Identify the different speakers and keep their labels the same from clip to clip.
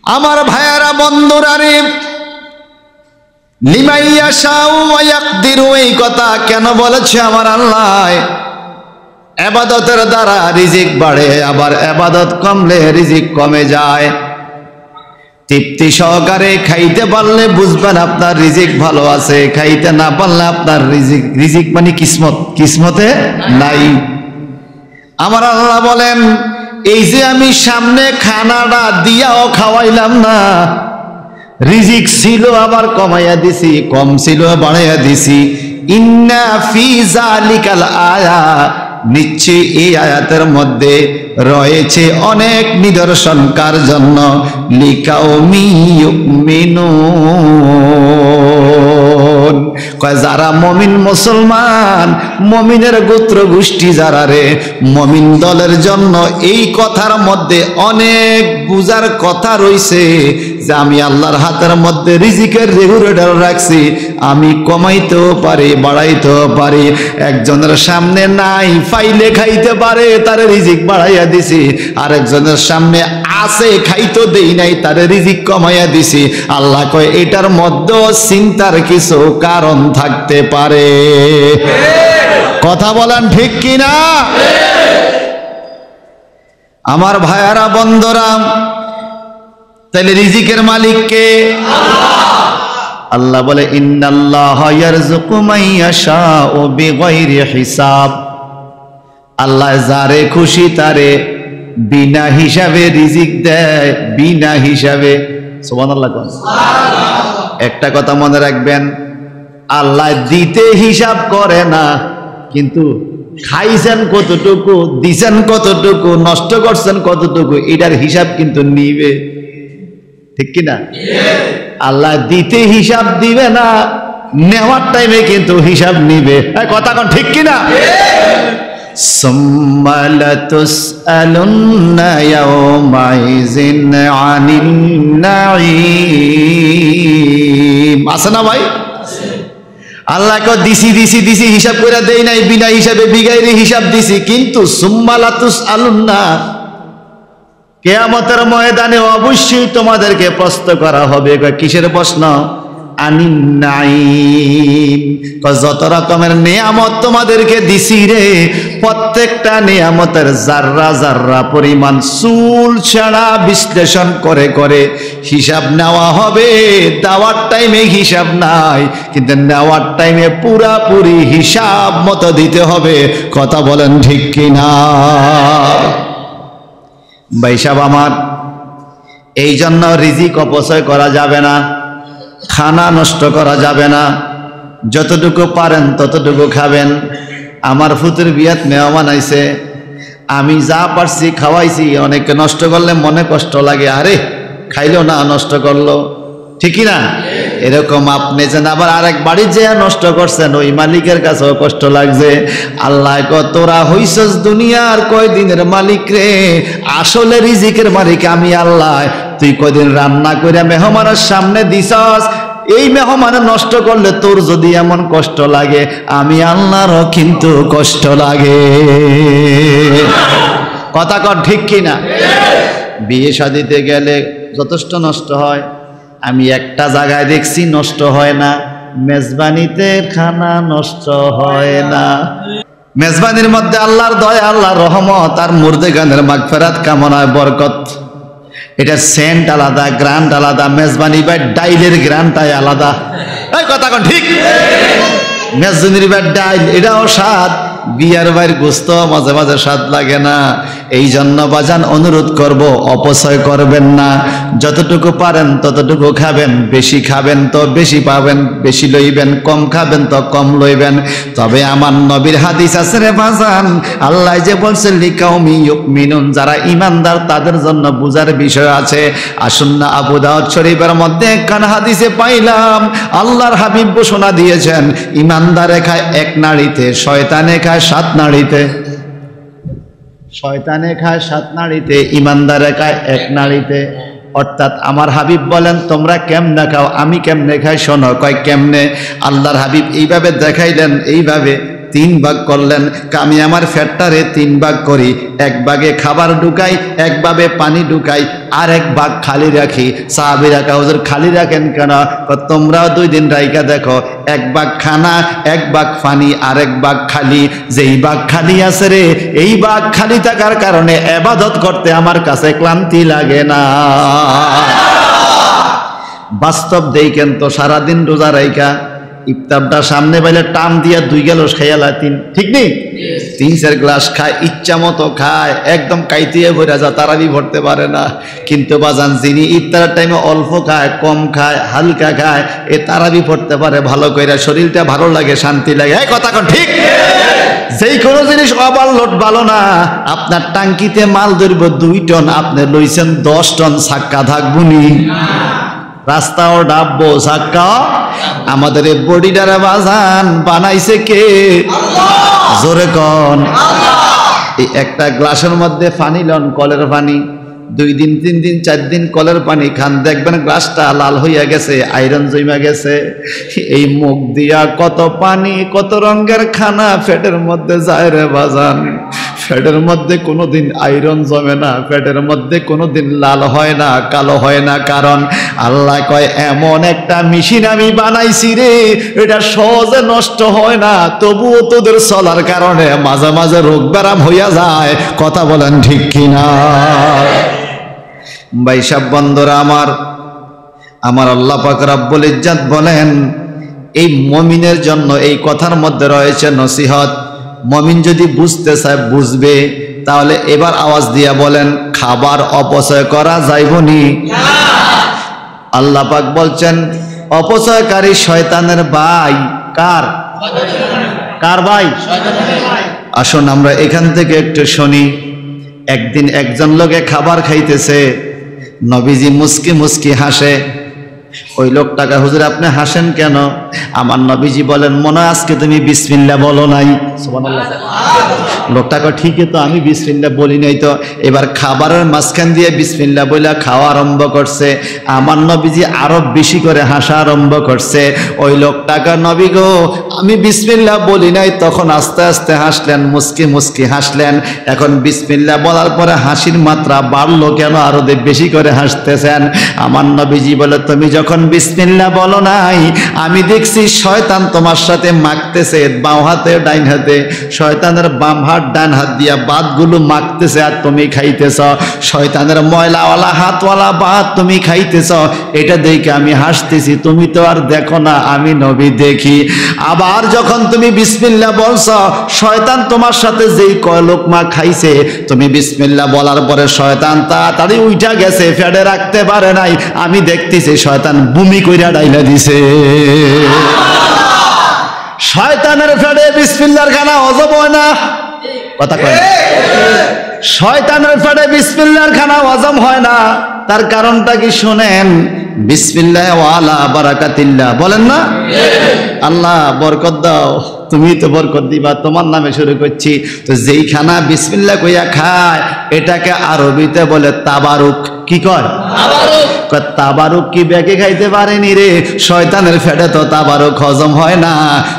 Speaker 1: আমার ভাইয়ারা বন্ধুরা রে, লিমান ইয়াশাউ ওয়া ইয়াকদিরু, এই কথা কেন বলেছে আমার আল্লাহ? ইবাদতের দ্বারা রিজিক বাড়ে, আবার ইবাদত কমলে রিজিক কমে যায়। তৃপ্তি সহকারে খাইতে পারলে বুঝবেন আপনার রিজিক ভালো আছে, খাইতে না পারলে আপনার রিজিক মানে কিসমতে নাই। আমার আল্লাহ বলেন, এই যে আমি সামনে খানাটা দিয়াও খাওয়াইলাম না, রিজিক ছিল আবার কমাইয়া দিছি, কম ছিল বাড়াইয়া দিছি। ইন্না ফি যালিকাল আয়া, নিশ্চয়ই এই আয়াতের মধ্যে রয়েছে অনেক নিদর্শন। কার জন্য? লিকাউমি ইউমিনুন, কয় যারা মমিন মুসলমান, মমিনের গোত্র গোষ্ঠী যারা রে, মমিন দলের জন্য এই কথার মধ্যে অনেক বুঝার কথা রইছে যে আমি আল্লাহর হাতের মধ্যে রিজিকের রেগুলেটর রাখছি, আমি কমাইতেও পারি বাড়াইতেও পারি। একজনের সামনে নাই, পাইলে খাইতে পারে, তারে রিজিক বাড়াইয়া দিছি। আরেকজনের সামনে আছে, খাইতো দেই নাই, তারে রিজিক কমাইয়া দিছি। আল্লাহ কয় এটার মধ্যে চিন্তার কিছু কারণ থাকতে পারে। কথা বলেন ঠিক কিনা? আমার ভাইয়ারা বন্ধুরা, তাহলে রিজিকের মালিক কে? আল্লাহ বলে, ইন্নাল্লাহা ইয়ারযুকু মান ইয়াশাউ বিগাইরি হিসাব। আল্লাহ যারে খুশি তারে বিনা হিসাবে রিজিক দেয়, বিনা হিসাবে। সুবহানাল্লাহ। একটা কথা মনে রাখবেন, আল্লাহ দিতে হিসাব করে না, কিন্তু খাইছেন কতটুকু, দিছেন কতটুকু, নষ্ট করছেন কতটুকু, এটার হিসাব কিন্তু নিবে। ঠিক কিনা? আল্লাহ দিতে হিসাব দিবে না, নেওয়ার টাইমে কিন্তু হিসাব নিবে। কথা কোন ঠিক কিনা? সুম্মা লাতুসআলুন্না ইয়াওমাইযিন আনিন নাঈম। আছে না ভাই? আল্লাহ কো দিছি দিছি দিছি, হিসাব করে দেই নাই, বিনা হিসাবে বিগাইরে হিসাব দিছি। কিন্তু সুম্মা লাতুসআলুন্না, কিয়ামতের ময়দানে অবশ্যই তোমাদেরকে প্রশ্ন করা হবে। কিসের প্রশ্ন? আনিন নাঈম, যত রকমের নিয়ামত তোমাদেরকে দিছি রে, প্রত্যেকটা নিয়ামতের জাররা জাররা পরিমাণ চুল ছাড়া বিশ্লেষণ করে করে হিসাব নেওয়া হবে। দেওয়ার টাইমে হিসাব নাই, কিন্তু নেওয়ার টাইমে পুরাপুরি হিসাব মতো দিতে হবে। কথা বলেন ঠিক কিনা? ভাই সাহেব আমার, এই জন্য রিজিক অপচয় করা যাবে না, খানা নষ্ট করা যাবে না। যতটুকু পারেন ততটুকু খাবেন। আমার ফুতুর বিয়াত মেহমান আইছে, আমি যা পারছি খাওয়াইছি। অনেকে নষ্ট করলে মনে কষ্ট লাগে, আরে খাইলো না, নষ্ট করলো। ঠিকই না? এরকম আপনি যেন আবার আরেক বাড়ি যে নষ্ট করছেন, ওই মালিকের কাছেও কষ্ট লাগছে। আল্লাহ কয় তোরা হইছস দুনিয়ার কয়দিনের মালিক রে, আসলে রিজিকের মালিক আমি আল্লাহ। তুই কয়দিন রান্না করে মেহমানের সামনে দিছস, এই মেহমান নষ্ট করলে তোর যদি এমন কষ্ট লাগে, আমি আল্লাহরও কিন্তু কষ্ট লাগে। কথা কর ঠিক কিনা? বিয়ে শাদিতে গেলে যথেষ্ট নষ্ট হয়। আমি একটা জায়গায় দেখছি নষ্ট হয় না, মেজবানিতে খানা নষ্ট হয় না। মেজবানির মধ্যে আল্লাহর দয়া, আল্লাহর রহমত আর মুর্দেগানের মাগফিরাত কামনায় বরকত। এটা সেন্ট আলাদা, গ্রান্ট আলাদা। মেজবানি বা ডাইলের গ্রান্টটাই আলাদা। এই কথা কোন ঠিক? মেজবানির বা ডাইল এটাও স্বাদ, বিয়ার বাইর গোস্ত মাঝে মাঝে স্বাদ লাগে না। এই জন্য বাজান অনুরোধ করব, অপচয় করবেন না। যতটুকু পারেন ততটুকু খাবেন। বেশি খাবেন তো বেশি পাবেন, বেশি লইবেন। কম খাবেন তো কম লইবেন। তবে আমার নবীর হাদিস আছে রে বাজান, আল্লাহ যে বলছেন লিকাউমি ইউমিনুন, যারা ইমানদার তাদের জন্য বুঝার বিষয় আছে। আসুন না, আবু দাউদ শরীফের মধ্যে একখান হাদিসে পাইলাম, আল্লাহর হাবিব ঘোষণা দিয়েছেন, ইমানদারে খায় এক নাড়িতে, শয়তানে খায় 7 নাড়িতে। শয়তানে খায় 7 নাড়িতে, ইমানদারে খায় 1 নাড়িতে। অর্থাৎ আমার হাবিব বলেন তোমরা কেমনে খাও, আমি কেমনে খাই শোনো। কয় কেমনে? আল্লাহর হাবিব এইভাবে দেখাইলেন, এইভাবে 3 ভাগ করলেন। আমি আমার ফ্যাটটারে 3 ভাগ করি, 1 ভাগে খাবার ঢুকাই, 1 ভাগে পানি ঢুকাই, আর 1 ভাগ খালি রাখি। সাহাবীরা কয় হুজুর খালি রাখেন কেন? তোমরাও 2 দিন রাইখা দেখো, 1 ভাগ খানা, 1 ভাগ পানি, আর 1 ভাগ খালি। যেই ভাগ খালি আছে রে, এই ভাগ খালি থাকার কারণে ইবাদত করতে আমার কাছে ক্লান্তি লাগে না। বাস্তব দেখেন তো, সারাদিন রোজা রাইখা ইফতারটা সামনে পাইলে টান দিয়া 2 গ্লাস খাইয়ালা 3, ঠিক নেই? 3-4 গ্লাস খায়, ইচ্ছা মতো খায়, একদম কাইতিয়ে ভরে যা, তারাবি ভরতে পারে না। কিন্তু বাজান যিনি ইফতারের টাইমে অল্প খায়, কম খায়, হালকা খায়, এ তারাবি পড়তে পারে ভালো কইরা, শরীরটা ভালো লাগে, শান্তি লাগে। এই কথা কোন ঠিক? যেই কোনো জিনিস ওভারলোড ভালো না। আপনার টাঙ্কিতে মাল ধরব 2 টন, আপনি লইছেন 10 টন, সাক্কা থাকবুনি? রাস্তাও ডাববো, সাক্কা। আমাদের এই বডিটারে বাজান বানাইছে কে? জোরে কন। এই একটা গ্লাসের মধ্যে পানি লন, কলের পানি, 2 দিন 3 দিন 4 দিন কলের পানি খান, দেখবেন গ্লাসটা লাল হইয়া গেছে, আয়রন জমা গেছে। এই মুখ দিয়া কত পানি, কত রঙের খানা পেটের মধ্যে যায় রে বাজান। পেটের মধ্যে কোনোদিন আয়রন জমে না, পেটের মধ্যে কোনোদিন লাল হয় না, কালো হয় না। কারণ আল্লাহ কয় এমন একটা মেশিন আমি বানাইছি রে, এটা সহজে নষ্ট হয় না, তবুও তোদের চলার কারণে মাঝে মাঝে রোগ ব্যারাম হইয়া যায়। কথা বলেন ঠিক কিনা? ভাই সাহেব বন্ধুরা আমার আল্লাহ পাক রব্বুল ইজ্জত বলেন, এই মুমিনের জন্য এই কথার মধ্যে রয়েছে নসিহত। মুমিন যদি বুঝতে চায় বুঝবে। তাহলে এবার আওয়াজ দিয়া বলেন, খাবার অপচয় করা যাইবনি? আল্লাহ পাক বলছেন অপচয়কারী শয়তানের ভাই। কার? কার ভাই? আসুন আমরা এখান থেকে একটু শুনি। একদিন একজন লোকে খাবার খাইতেছে, নবীজি মুস্কি মুস্কি হাসে। ওই লোকটাকে হুজুর আপনি হাসেন কেন? আমার নবীজি বলেন মনে হয় আজকে তুমি বিসমিল্লাহ বলো নাই। সুবহানাল্লাহ। লোকটাকে ঠিকই তো, আমি বিসমিল্লাহ বলি নাই তো। এবার খাবারের মাঝখান দিয়ে বিসমিল্লাহ বইলা খাওয়া আরম্ভ করছে। আমার নবীজি আরো বেশি করে হাসা আরম্ভ করছে। ওই লোকটাকে নবী গো আমি বিসমিল্লাহ বলি নাই, তখন আস্তে আস্তে হাসলেন, মুস্কি মুস্কি হাসলেন। এখন বিসমিল্লাহ বলার পরে হাসির মাত্রা বাড়লো কেন? আরো বেশি করে হাসতেছেন। আমার নবীজি বলে তুমি যখন বিসমিল্লাহ বলো নাই, আমি দেখছি শয়তান তোমার সাথে মাখতেছে, বাম হাতে ডাইন হাতে। শয়তানের বাম হাত ডান হাত দিয়া ভাতগুলো মাখতেছে আর তুমি খাইতেছ। শয়তানের ময়লাওয়ালা হাতওয়ালা ভাত তুমি খাইতেছ, এটা দেখে আমি হাসতেছি। তুমি তো আর দেখো না, আমি নবী দেখি। আবার যখন তুমি বিসমিল্লাহ বলছ, শয়তান তোমার সাথে যেই কয় লোকমা খাইছে, তুমি বিসমিল্লাহ বলার পরে শয়তান তাড়াতাড়ি উঠা গেছে, ফেডে রাখতে পারে নাই। আমি দেখতেছি শয়তান বমি কইরা ডাইলা দিছে। শয়তানের ফেডে বিসমিল্লাহর খানা হজম হয় না। কথা কয় শয়তানের ফেডে বিসমিল্লাহর খানা হজম হয় না। তার কারণটা কি শোনেন? বিসমিল্লাহ ওয়ালা বারাকাতিল্লাহ বলেন না? আল্লাহ বরকত দাও, তুমি তো বরকত দিবা, তোমার নামে শুরু করছি। তো যেই খানা বিসমিল্লাহ কইয়া খায়, এটাকে আরবিতে বলে তাবারুক। কি কয়? তাবারুক কি ব্যাগে খাইতে পারেনি রে? শয়তানের ফেটে তো তাবারুক হজম হয় না।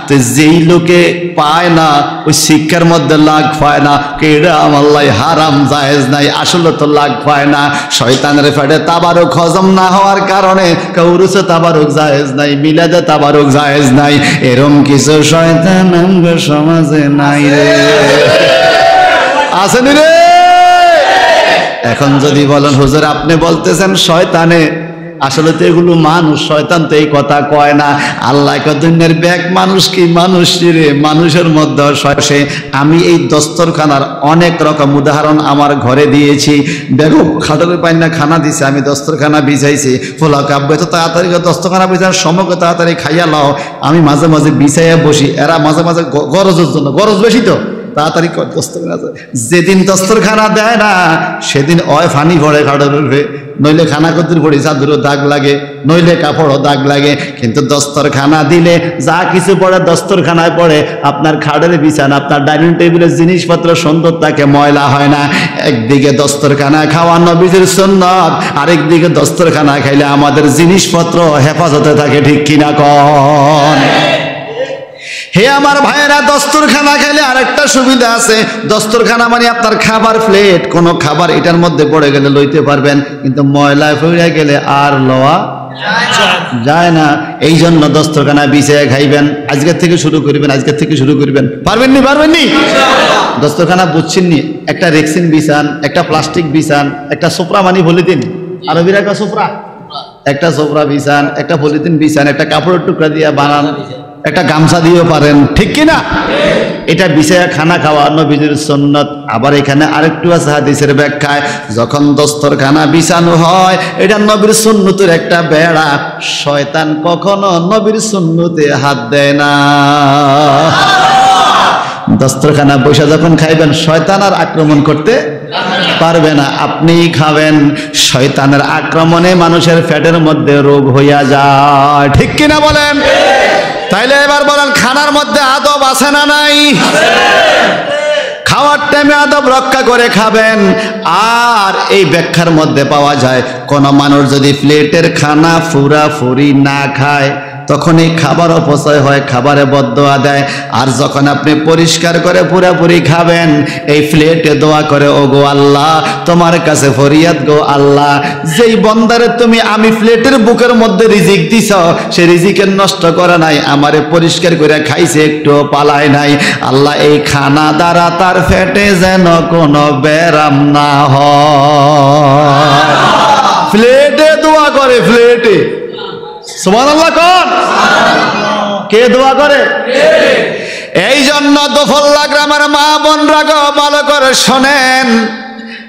Speaker 1: তো যেই লোকে পায় না, ওই শিক্ষার মধ্যে লাগ পায় না, কেডা আল্লাহ হারাম জায়েজ নাই, আসলে তো লাগ পায় না। শয়তানের ফেটে তাবারুক হজম না হওয়ার কারণে কাউরুসে তাবারুক জায়েজ নাই, মিলাদে তাবারুক জায়েজ নাই। এরম কিছু শয়তান আমগো সমাজে নাই রে, আসেনি রে? এখন যদি বলেন হুজুর আপনি বলতেছেন শয়তানে, আসলে তো এগুলো মানুষ, শয়তান তো এই কথা কয় না। আল্লাহ দুনিয়ার ব্যাগ মানুষ কি মানুষ রে, মানুষের মধ্যে সে। আমি এই দস্তরখানার অনেক রকম উদাহরণ আমার ঘরে দিয়েছি। দেখো খাটারের পাই না খানা দিছে, আমি দস্তরখানা বিছাইছি। ফোলা কাব্য তো তাড়াতাড়ি দস্তরখানা বিছানোর সময়কে তাড়াতাড়ি খাইয়া লাও। আমি মাঝে মাঝে বিছাইয়া বসি, এরা মাঝে মাঝে গরজের জন্য, গরজ বেশি তো তাড়াতাড়ি দস্তরখানা। যেদিন দস্তরখানা দেয় না, সেদিন অয় ফানি পড়ে খাটের উপরে, নইলে খানা কদ্দুর পড়ি চাদুরও দাগ লাগে, নইলে কাপড়ও দাগ লাগে। কিন্তু দস্তরখানা দিলে যা কিছু পড়ে দস্তরখানায় পড়ে। আপনার খাটের বিছানা, আপনার ডাইনিং টেবিলের জিনিসপত্র সুন্দর থাকে, ময়লা হয় না। একদিকে দস্তরখানা খাওয়া নবীজির সুন্নাত, আরেকদিকে দস্তরখানা খাইলে আমাদের জিনিসপত্র হেফাজতে থাকে। ঠিক কিনা কন? হে আমার ভাইয়েরা, দস্তরখানা খেলে আরেকটা সুবিধা আছে। দস্তরখানা মানে আপনার খাবার প্লেট, কোনো খাবার এটার মধ্যে পড়ে গেলে লইতে পারবেন, কিন্তু ময়লায় পড়ে গেলে আর লওয়া যায় না। এই জন্য দস্তরখানা বিছিয়ে খাইবেন। আজকের থেকে শুরু করবেন, আজকের থেকে শুরু করবেন। পারবেননি? পারবেননি? দস্তরখানা বুঝছেননি? একটা রেক্সিন বিছান, একটা প্লাস্টিক বিছান, একটা সোফরা মানি পলিথিন, আরবিরা একটা সোফরা, একটা সোফরা বিছান, একটা পলিথিন বিছান, একটা কাপড়ের টুকরা দিয়ে বানান, একটা গামছা দিয়েও পারেন, ঠিক কিনা? এটা বিছায়া খানা খাওয়া নবীজির সুন্নাত। আবার এখানে আরেকটু আছে হাদিসের ব্যাখ্যায়, যখন দস্তরখানা বিছানো হয় এটা নবীর সুন্নতের একটা বেড়া, শয়তান কখনো নবীর সুন্নতে হাত দেয় না। দস্তরখানা বসে যখন খাইবেন, শয়তান আর আক্রমণ করতে পারবে না, আপনিই খাবেন। শয়তানের আক্রমণে মানুষের পেটের মধ্যে রোগ হইয়া যায়, ঠিক কিনা বলেন? তাইলে এবার বলেন, খানার মধ্যে আদব আছে না নাই? খাওয়ার টাইমে আদব রক্ষা করে খাবেন। আর এই ব্যাখ্যার মধ্যে পাওয়া যায়, কোন মানুষ যদি প্লেটের খানা ফুরাফুরি না খায় তখন এই খাবার অপচয় হয়, খাবারে বদদোয়া দেয়। আর যখন আপনি পরিষ্কার করে পুরাপুরি খাবেন, এই প্লেটে দোয়া করে, ও গো আল্লাহ, তোমার কাছে ফরিয়াদ গো আল্লাহ, যেই বন্দারে তুমি আমি প্লেটের বুকের মধ্যে রিজিক দিছ, সে রিজিকের নষ্ট করে নাই, আমারে পরিষ্কার করে খাইছে, একটু পালায় নাই। আল্লাহ, এই খানা দ্বারা তার পেটে যেন কোনো ব্যারাম না হয়। প্লেটে দোয়া করে, প্লেটে। সুবহানাল্লাহ কোন? কে দোয়া করে? এই জন্য দোফল্লা গ্রামের মা বোনরা গো, ভালো করে শোনেন,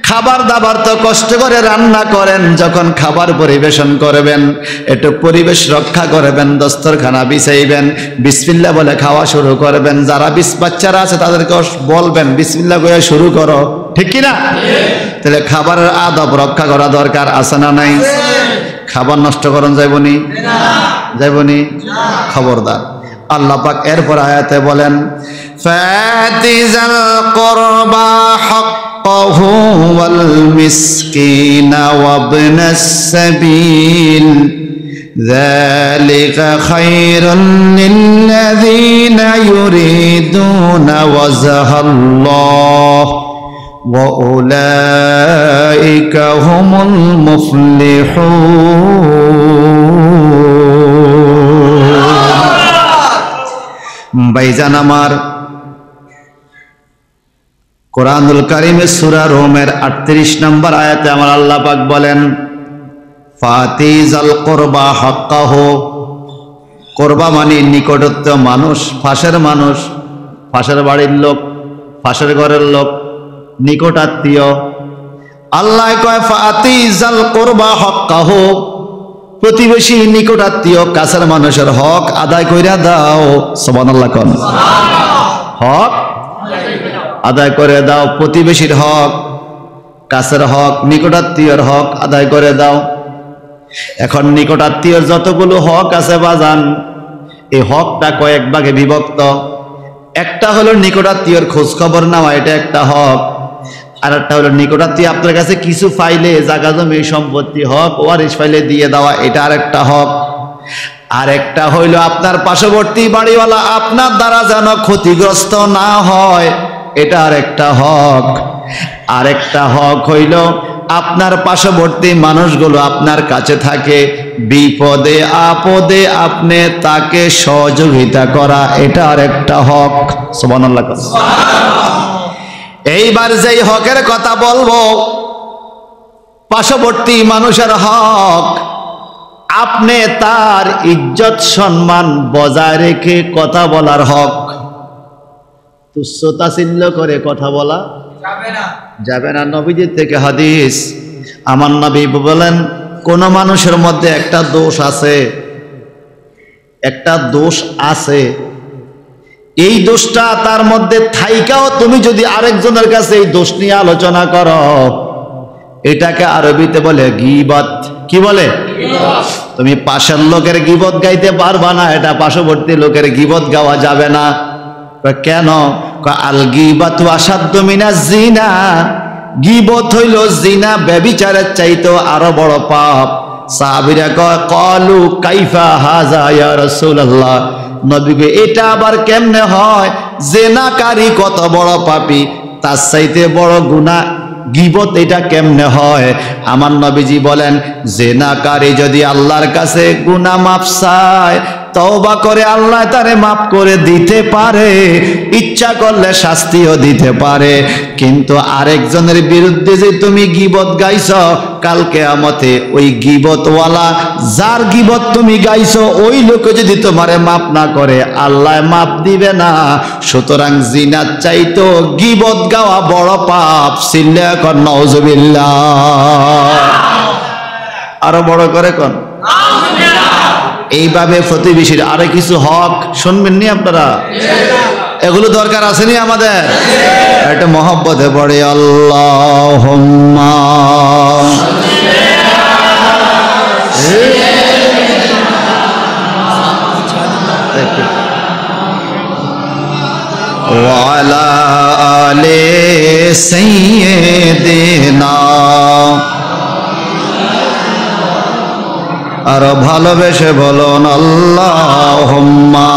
Speaker 1: খাবার দাবার তো কষ্ট করে রান্না করেন, যখন খাবার পরিবেশন করবেন একটু পরিবেশ রক্ষা করবেন, দস্তরখানা বিছাইবেন, বিসমিল্লাহ বলে খাওয়া শুরু করবেন। যারা বাচ্চারা আছে তাদেরকে বলবেন বিসমিল্লাহ বলে শুরু করো, ঠিক কিনা? তাহলে খাবারের আদব রক্ষা করা দরকার আছে না নাই? খাবার নষ্ট করন যাইবনি? যাইবনি? খবরদার। আল্লাহ পাক এরপর আয়াতে বলেন, ফাতিজাল কুরবা হাক্কাহু ওয়াল মিসকিনা ওয়াবনাস সাবিল যালিকা খায়রুন লিল্লাযীনা ইউরিদুনা ওয়াজহাল্লাহ وَأُولَئِكَ هُمُ الْمُفْلِحُونَ ভাইজান আমার, কোরআনুল কারীমের সূরা রোমের 38 নম্বর আয়াতে আমার আল্লাহ পাক বলেন, ফাতিজাল কুরবা হাক্কাহু। কুরবা মানে নিকটস্থ মানুষ, পাশের মানুষ, পাশের বাড়ির লোক, পাশের ঘরের লোক, নিকট আত্মীয়। আল্লাহ কয় ফাতিজাল কুরবা হাক্কাহু, প্রতিবেশী, নিকট আত্মীয়, কাছের মানুষের হক আদায় কইরা দাও। সুবহানাল্লাহ কোন? হক আদায় করে দাও। প্রতিবেশীর হক, কাছের হক, নিকট আত্মীয়র হক আদায় করে দাও। এখন নিকট আত্মীয়র যতগুলো হক আছে বাজান, এই হকটা কয়েক ভাগে বিভক্ত। একটা হলো নিকট আত্মীয়র খোঁজ খবর নেওয়া, এটা একটা হক। আর একটা হলো নিকটাত্মীয় আপনার কাছে কিছু ফাইলে, জায়গা জমি সম্পত্তি হক ওয়ারিশ ফাইলে দিয়ে দেওয়া, এটা আরেকটা হক। আর একটা হইল আপনার পার্শ্ববর্তী বাড়িওয়ালা আপনার দ্বারা যেন ক্ষতিগ্রস্ত না হয়, এটা আরেকটা হক। আরেকটা হক হইল আপনার পার্শ্ববর্তী মানুষগুলো আপনার কাছে থাকে, বিপদে আপদে আপনি তাকে সহযোগিতা করা, এটা আরেকটা হক। সুবহানাল্লাহ। এইবার যেই হকের কথা বলবো, পার্শ্ববর্তী মানুষের হক, আপনি তার ইজ্জত সম্মান বজায় রেখে কথা বলার হক। তুচ্ছতাচ্ছিল্য করে কথা বলা যাবে না। নবীজির থেকে হাদিস, আমার নবী বলেন, কোন মানুষের মধ্যে একটা দোষ আছে, একটা দোষ আছে, এই দোষটা তার মধ্যে থাইকাও তুমি যদি আরেকজনের কাছে এই দোষ নিয়ে আলোচনা করো, এটাকে আরবিতে বলে গীবত। কি বলে? তুমি পাশের লোকের গীবত গাইতে পারবা না, এটা পার্শ্ববর্তী লোকের গীবত গাওয়া যাবে না। কেন? আল গীবাতু আসাদ্দু মিনাজ জিনা, গীবত হইল জিনা, ব্যভিচারের চাইতেও আরো বড় পাপ। সাহাবীরা কয়, ক্বালু কাইফা হাযা ইয়া রাসূলুল্লাহ, নবীকে এটা আবার কেমনে হয়? জেনাকারী কত বড় পাপী, তার চাইতে বড় গুনাহ গীবত, এটা কেমনে হয়? আমার নবীজি বলেন, জেনাকারী যদি আল্লাহর কাছে গুনাহ মাফ চায়, তওবা করে, আল্লাহ তারে মাফ করে দিতে পারে, ইচ্ছা করলে শাস্তিও দিতে পারে। কিন্তু আরেকজনের বিরুদ্ধে যে তুমি গীবত গাইছ, কাল কিয়ামতে ওই গীবতওয়ালা, যার গীবত তুমি গাইছ, ওই লোক যদি তোমারে মাফ না করে, আল্লাহ মাফ দিবে না। সুতরাং জিনার চাইতো গীবত গাওয়া বড় পাপ। সিল্লা কর নাউজুবিল্লাহ। আরো বড় করে কোন। এইভাবে প্রতিবেশীর আরো কিছু হক শুনবেন নি আপনারা? এগুলো দরকার আছে নি আমাদের? একটা মহব্বতে পড়ে আল্লাহুম্মা ওয়া আলা আলি সাইয়্যিদিনা। আর ভালোবেসে বলুন আল্লাহুম্মা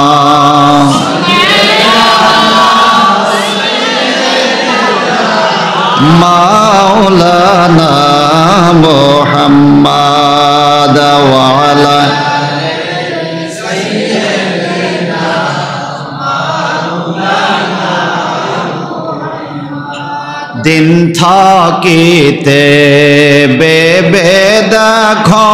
Speaker 1: মাওলানা মুহাম্মাদ ওয়া আলা দিন থাকিতে বেবে দেখো,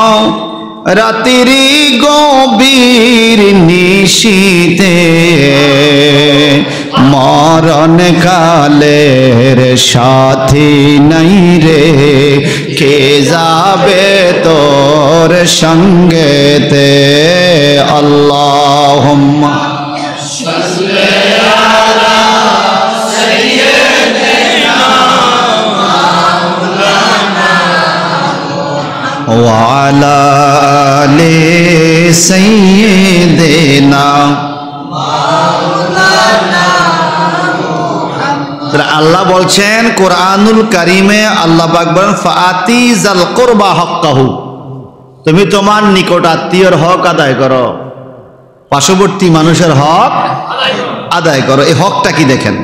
Speaker 1: রাত্রি গভীর নিশীতে, মরণ কালের সাথী নাই রে, কে যাবে তোর সঙ্গেতে। আল্লাহুম্মা ওয়া আলা আলি সাইয়্যিদিনা। আল্লাহ বলছেন কোরআনুল কারিমে, আল্লাহ পাক বলেন ফাআতি যাল কুরবা হাক্কাহু, তুমি তোমার নিকট আত্মীয়র হক আদায় করো, পার্শ্ববর্তী মানুষের হক আদায় করো। এই হকটা কি দেখেন।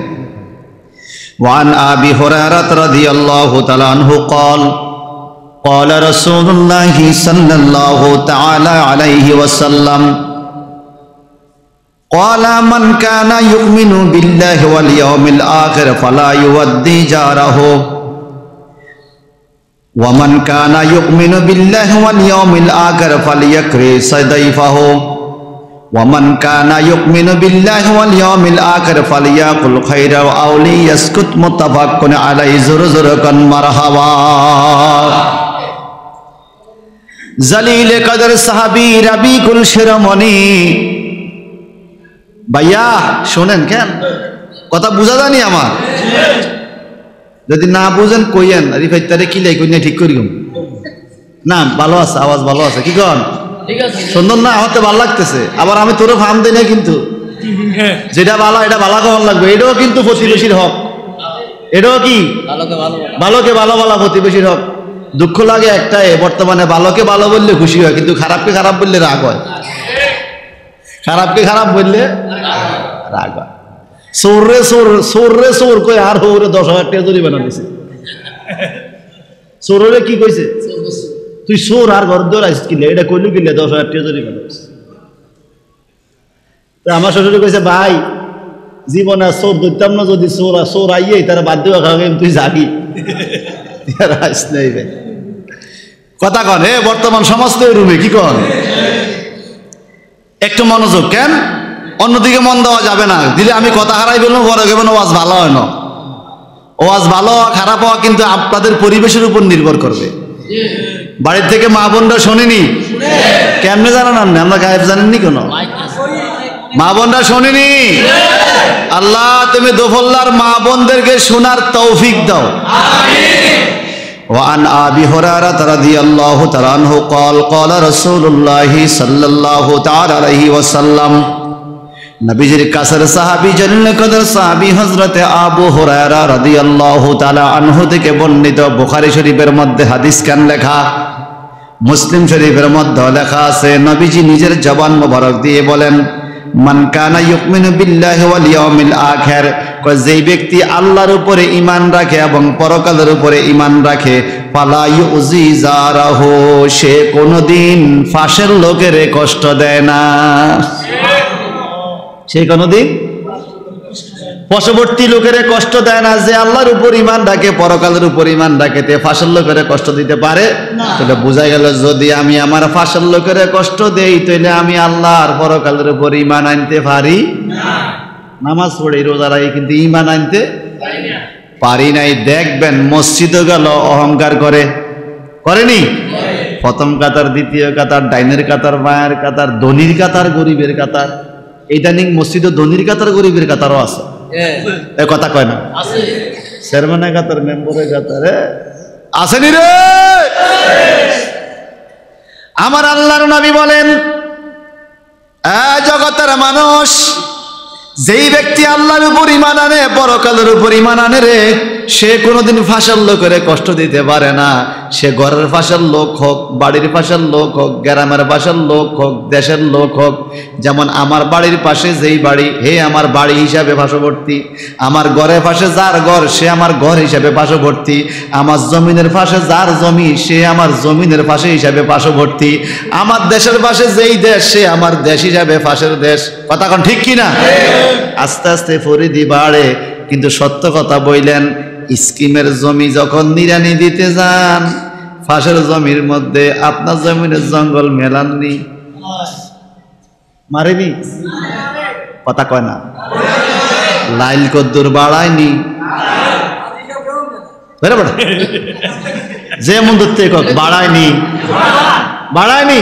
Speaker 1: ওয়ান আবি হুরায়রা রাদিয়াল্লাহু তাআলা আনহু قال قال رسول الله صلى الله تعالى عليه وسلم قال من كان يؤمن بالله واليوم الآخر فلا يؤذي جاره ومن كان يؤمن بالله واليوم الآخر فليكرم ضيفه ومن كان يؤمن بالله واليوم الآخر فليقل خيرا أو ليسكت متفق عليه زرزركا مرحبا জালিল কদর সাহাবী রাবিকুল শিরোমণি। ভাইয়া শোনেন, কেন কথা বুঝা জানি আমার? যদি না বুঝেন কইয়েন, রিফাই তারে কিলাই কই না ঠিক করিম না। ভালো আছে, আওয়াজ ভালো আছে, কি কন? সুন্দর না? আমার তো ভালো লাগতেছে। আবার আমি তোরও ফার্ম দিই না, কিন্তু যেটা ভালো এটা ভালো কেমন লাগবে। এটাও কিন্তু প্রতিবেশীর হক, এটাও কি ভালোকে ভালো বলা প্রতিবেশীর হক। দুঃখ লাগে একটাই, বর্তমানে ভালোকে ভালো বললে খুশি হয়, কিন্তু খারাপকে খারাপ বললে রাগ হয়। খারাপকে খারাপ বললে রাগ হয়। সোররে সোর, সোররে সোর কই আর হৌরে 10,000 টাকা জরিমানা দিছে। সোররে কি কইছে? তুই সোর আর ঘর দৌড় আইস কিলে, এটা কইলু কিলে 10,000 টাকা জরিমানা দিছে। তা আমার শ্বশুরে কইছে, ভাই জীবনে সোর ধরতাম না, যদি সোর আইয়ে তারা বাদ দেওয়া খাওয়া তুই যাবি কথা কন। হে বর্তমান সমাজ তো রুমে কি কন, একটু মনোযোগ। কেন অন্যদিকে মন দেওয়া যাবে না, দিলে আমি কথা হারাই বললাম, বড় গেবেন ওয়াজ ভালো হয় না। ওয়াজ ভালো হওয়া খারাপ হওয়া কিন্তু আপনাদের পরিবেশের উপর নির্ভর করবে। বাড়ির থেকে মা বোনরা শোনেনি, কেমনে জানান? আমরা গায়েব জানেননি কেন? মা বোনরা শোনেনি। আল্লাহ তুমি দোফল্লার মা বোনদেরকে শোনার তৌফিক দাও। وعن أبي هريرة رضي الله تعالى عنه قال قال رسول الله صلى الله تعالى عليه وسلم নবীজির কাছের সাহাবী জলিল কদর সাহাবী হযরত আবু হুরায়রা রাদিয়াল্লাহু তাআলা আনহু থেকে বর্ণিত। বুখারী শরীফের মধ্যে হাদিস কান লেখা, মুসলিম শরীফের মধ্যে লেখা আছে। নবীজি নিজের জবান মোবারক দিয়ে বলেন, মান কানা ইউমিনু বিল্লাহি ওয়াল ইয়াউমিল আখির, যেই ব্যক্তি আল্লাহর উপরে ঈমান রাখে এবং পরকালের উপরে ঈমান রাখে, ফালা ইউজি জারাহু, সে কোনদিন ফাঁসের লোকের কষ্ট দেয় না। সে কোনদিন পার্শ্ববর্তী লোকের কষ্ট দেয় না। যে আল্লাহর উপর ঈমান রাখে, পরকালের উপর ঈমান রাখে, তে ফাঁসের লোকের কষ্ট দিতে পারে না। তাহলে বোঝা গেল যদি আমি আমার ফাঁসের লোকের কষ্ট দেই, তাহলে আমি আল্লাহর পরকালের উপর ঈমান আনতে পারি না। নামাজ পড়ে রোজা রাখি কিন্তু ঈমান আনতে পারি নাই। দেখবেন মসজিদে গেল অহংকার করেনি? প্রথম কাতার, দ্বিতীয় কাতার, ডাইনের কাতার, বাঁয়ের কাতার, ধনির কাতার, গরিবের কাতার। ইদানিং মসজিদে ধনির কাতার, গরিবের কাতারও আছে। এ কথা কয় না? চেয়ারম্যানের কাতার, মেম্বারের কাতারে আসেনি রে। আমার আল্লাহর নবী বলেন, জগতের মানুষ, যেই ব্যক্তি আল্লাহর উপর ঈমান আনে, পরকালের উপর ঈমান আনে রে, সে কোনোদিন ফাঁসের লোকের কষ্ট দিতে পারে না। সে ঘরের ফাঁসের লোক হোক, বাড়ির ফাঁসের লোক হোক, গ্রামের ফাঁসের লোক হোক, দেশের লোক হোক। যেমন আমার বাড়ির পাশে যেই বাড়ি, হে আমার বাড়ি হিসাবে পার্শ্ববর্তী। আমার ঘরের পাশে যার ঘর, সে আমার ঘর হিসাবে পার্শ্ববর্তী। আমার জমিনের পাশে যার জমি, সে আমার জমিনের পাশে হিসাবে পার্শ্ববর্তী। আমার দেশের পাশে যেই দেশ, সে আমার দেশ হিসাবে পাশের দেশ। কথা কোন ঠিক কিনা? আস্তে আস্তে পরিধি বাড়ে, কিন্তু সত্য কথা বললেন, স্কিমের জমি যখন নিড়ানি দিতে যান, পাশের জমির মধ্যে আপনার জমিনের জঙ্গল মেলাননি, মারেনি? কথা কয় না? লাইল কদ্দুর বাড়ায়নি, যে মন্দির থেকে বাড়ায়নি।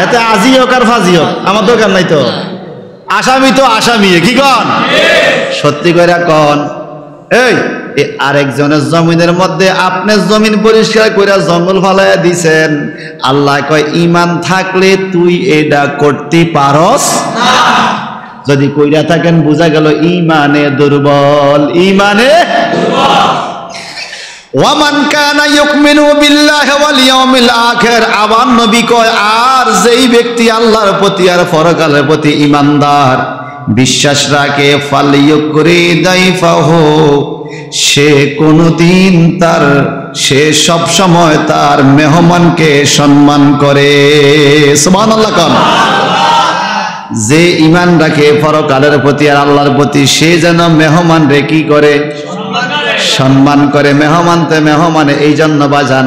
Speaker 1: এতে আজি হোক আর ফাজি হোক, আমার দরকার নাই তো। আসামি তো আসামি, কি কন? সত্যি করে কন। এই আরেকজনের জমিনের মধ্যে আপনার জমিন পরিষ্কার করে জঙ্গল ফালাইয়া দিছেন। আল্লাহ কয়, ঈমান থাকলে তুই এটা করতে পারস না। যদি কইরা থাকেন, বোঝা গেল ঈমানে দুর্বল, ঈমানে দুর্বল। ওয়ামান কানা ইউমিনু বিল্লাহি ওয়াল ইয়াউমিল আখির, আবার নবী কয়, আর যেই ব্যক্তি আল্লাহর প্রতি আর পরকালের প্রতি ঈমানদার, বিশ্বাস রাখে, ফালিয়ুকরি দাইফাহু, সে কোনদিন সে সব সময় তার মেহমানকে সম্মান করে। সুবহানাল্লাহ কোন? যে ঈমান রাখে পরকালের প্রতি আর আল্লাহর প্রতি, সে যেন মেহমান রে কি করে? সম্মান করে। মেহমানে এই জন্য বাজান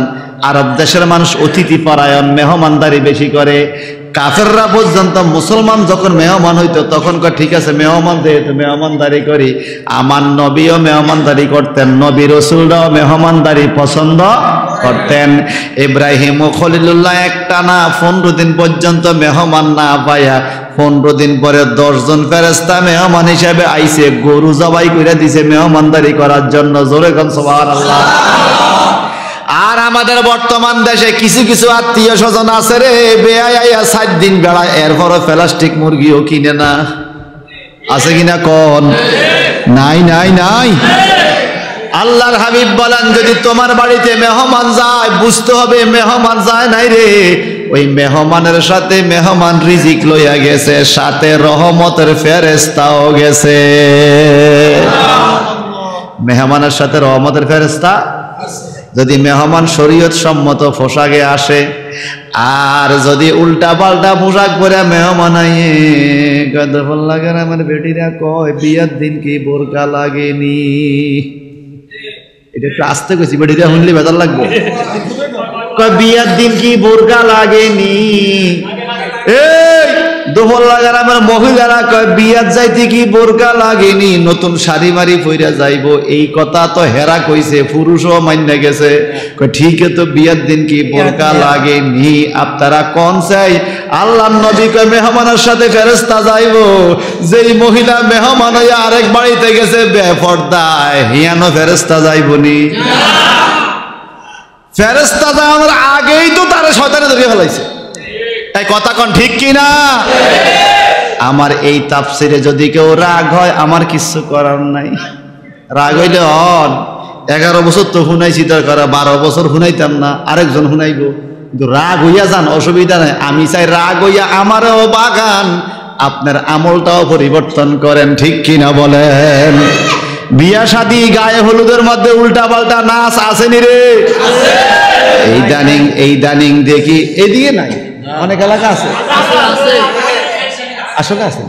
Speaker 1: আরব দেশের মানুষ অতিথি পরায়ণ, মেহমানদারি বেশি করে। কাফেররা পর্যন্ত মুসলমান যখন মেহমান হইতো তখন ঠিক আছে, মেহমান যেহেতু মেহমানদারি করি। আমার নবীও মেহমানদারি করতেন, নবী রসুলরাও মেহমানদারি পছন্দ করতেন। ইব্রাহিম ও খলিলুল্লাহ একটানা 15 দিন পর্যন্ত মেহমান না পাইয়া 15 দিন পরে 10 জন ফেরেশতা মেহমান হিসেবে আইছে, গরু জবাই করে দিছে মেহমানদারি করার জন্য। জোরে কোন সুবহানাল্লাহ। আর আমাদের বর্তমান দেশে কিছু কিছু আত্মীয় স্বজন আছে রে, বেআইয়া 7 দিন বেড়ায়, এরপরও প্লাস্টিক মুরগিও কিনে না। আছে কিনা কোন? নাই নাই নাই। আল্লাহর হাবিব বলেন, যদি তোমার বাড়িতে মেহমান যায়, বুঝতে হবে মেহমান যায় নাই রে, ওই মেহমানের সাথে মেহমান রিজিক লইয়া গেছে, সাথে রহমতের ফেরেশতাও গেছে। মেহমানের সাথে রহমতের ফেরেশতা। যদি মেহমান শরীয়ত সম্মত পোশাকে আসে, আর যদি উল্টা পাল্টা পোশাক পরে মেহমান আইয়ে গদফল লাগে, আমার বেটিরা কয় বিয়ার দিন কি বোরকা লাগেনি। এটা একটু আস্তে কইছি, বেটিরা শুনলে বেজার লাগবে। কয় বিয়ার দিন কি বোরকা লাগেনি। এই দুপুর লাগার আমার মহিলারা কয় বিয়ার যাইতে কি বোরকা লাগেনি, নতুন শাড়ি মারি পইরা যাইবো। এই কথা তো হেরা কইছে, পুরুষও মান্য গেছে। কয় ঠিক তো বিয়ার দিন কি বোরকা লাগেনি। আপনারা কোন চাই? আল্লাহর নবী কয় মেহমানের সাথে ফেরেশতা যাইবো। যেই মহিলা মেহমান হইয়া আরেক বাড়িতে গেছে বেপরদায়, হিয়ানো ফেরেশতা যাইবনি? ফেরেশতা যাওয়ার আগেই তো তারা শয়তানে ধরে ফেলাইছে। এই কথা কোন ঠিক কিনা? আমার এই তাফসিরে যদি কেউ রাগ হয়, আমার কিছু করার নাই। রাগ হইলে 11 বছর তো শুনাইছি, দরকার 12 বছর শুনাইতাম না, আরেকজন শুনাইব। কিন্তু রাগ হইয়া যান, অসুবিধা নাই। আমি চাই রাগ হইয়া আমারও বাগান, আপনার আমলটাও পরিবর্তন করেন, ঠিক কিনা বলেন? বিয়া শাদী গায়ে হলুদের মধ্যে উল্টা পাল্টা নাচ আসেনি রে? এই দানিং দেখি এদিকে নাই, অনেক এলাকা আছে, আসলে আছে।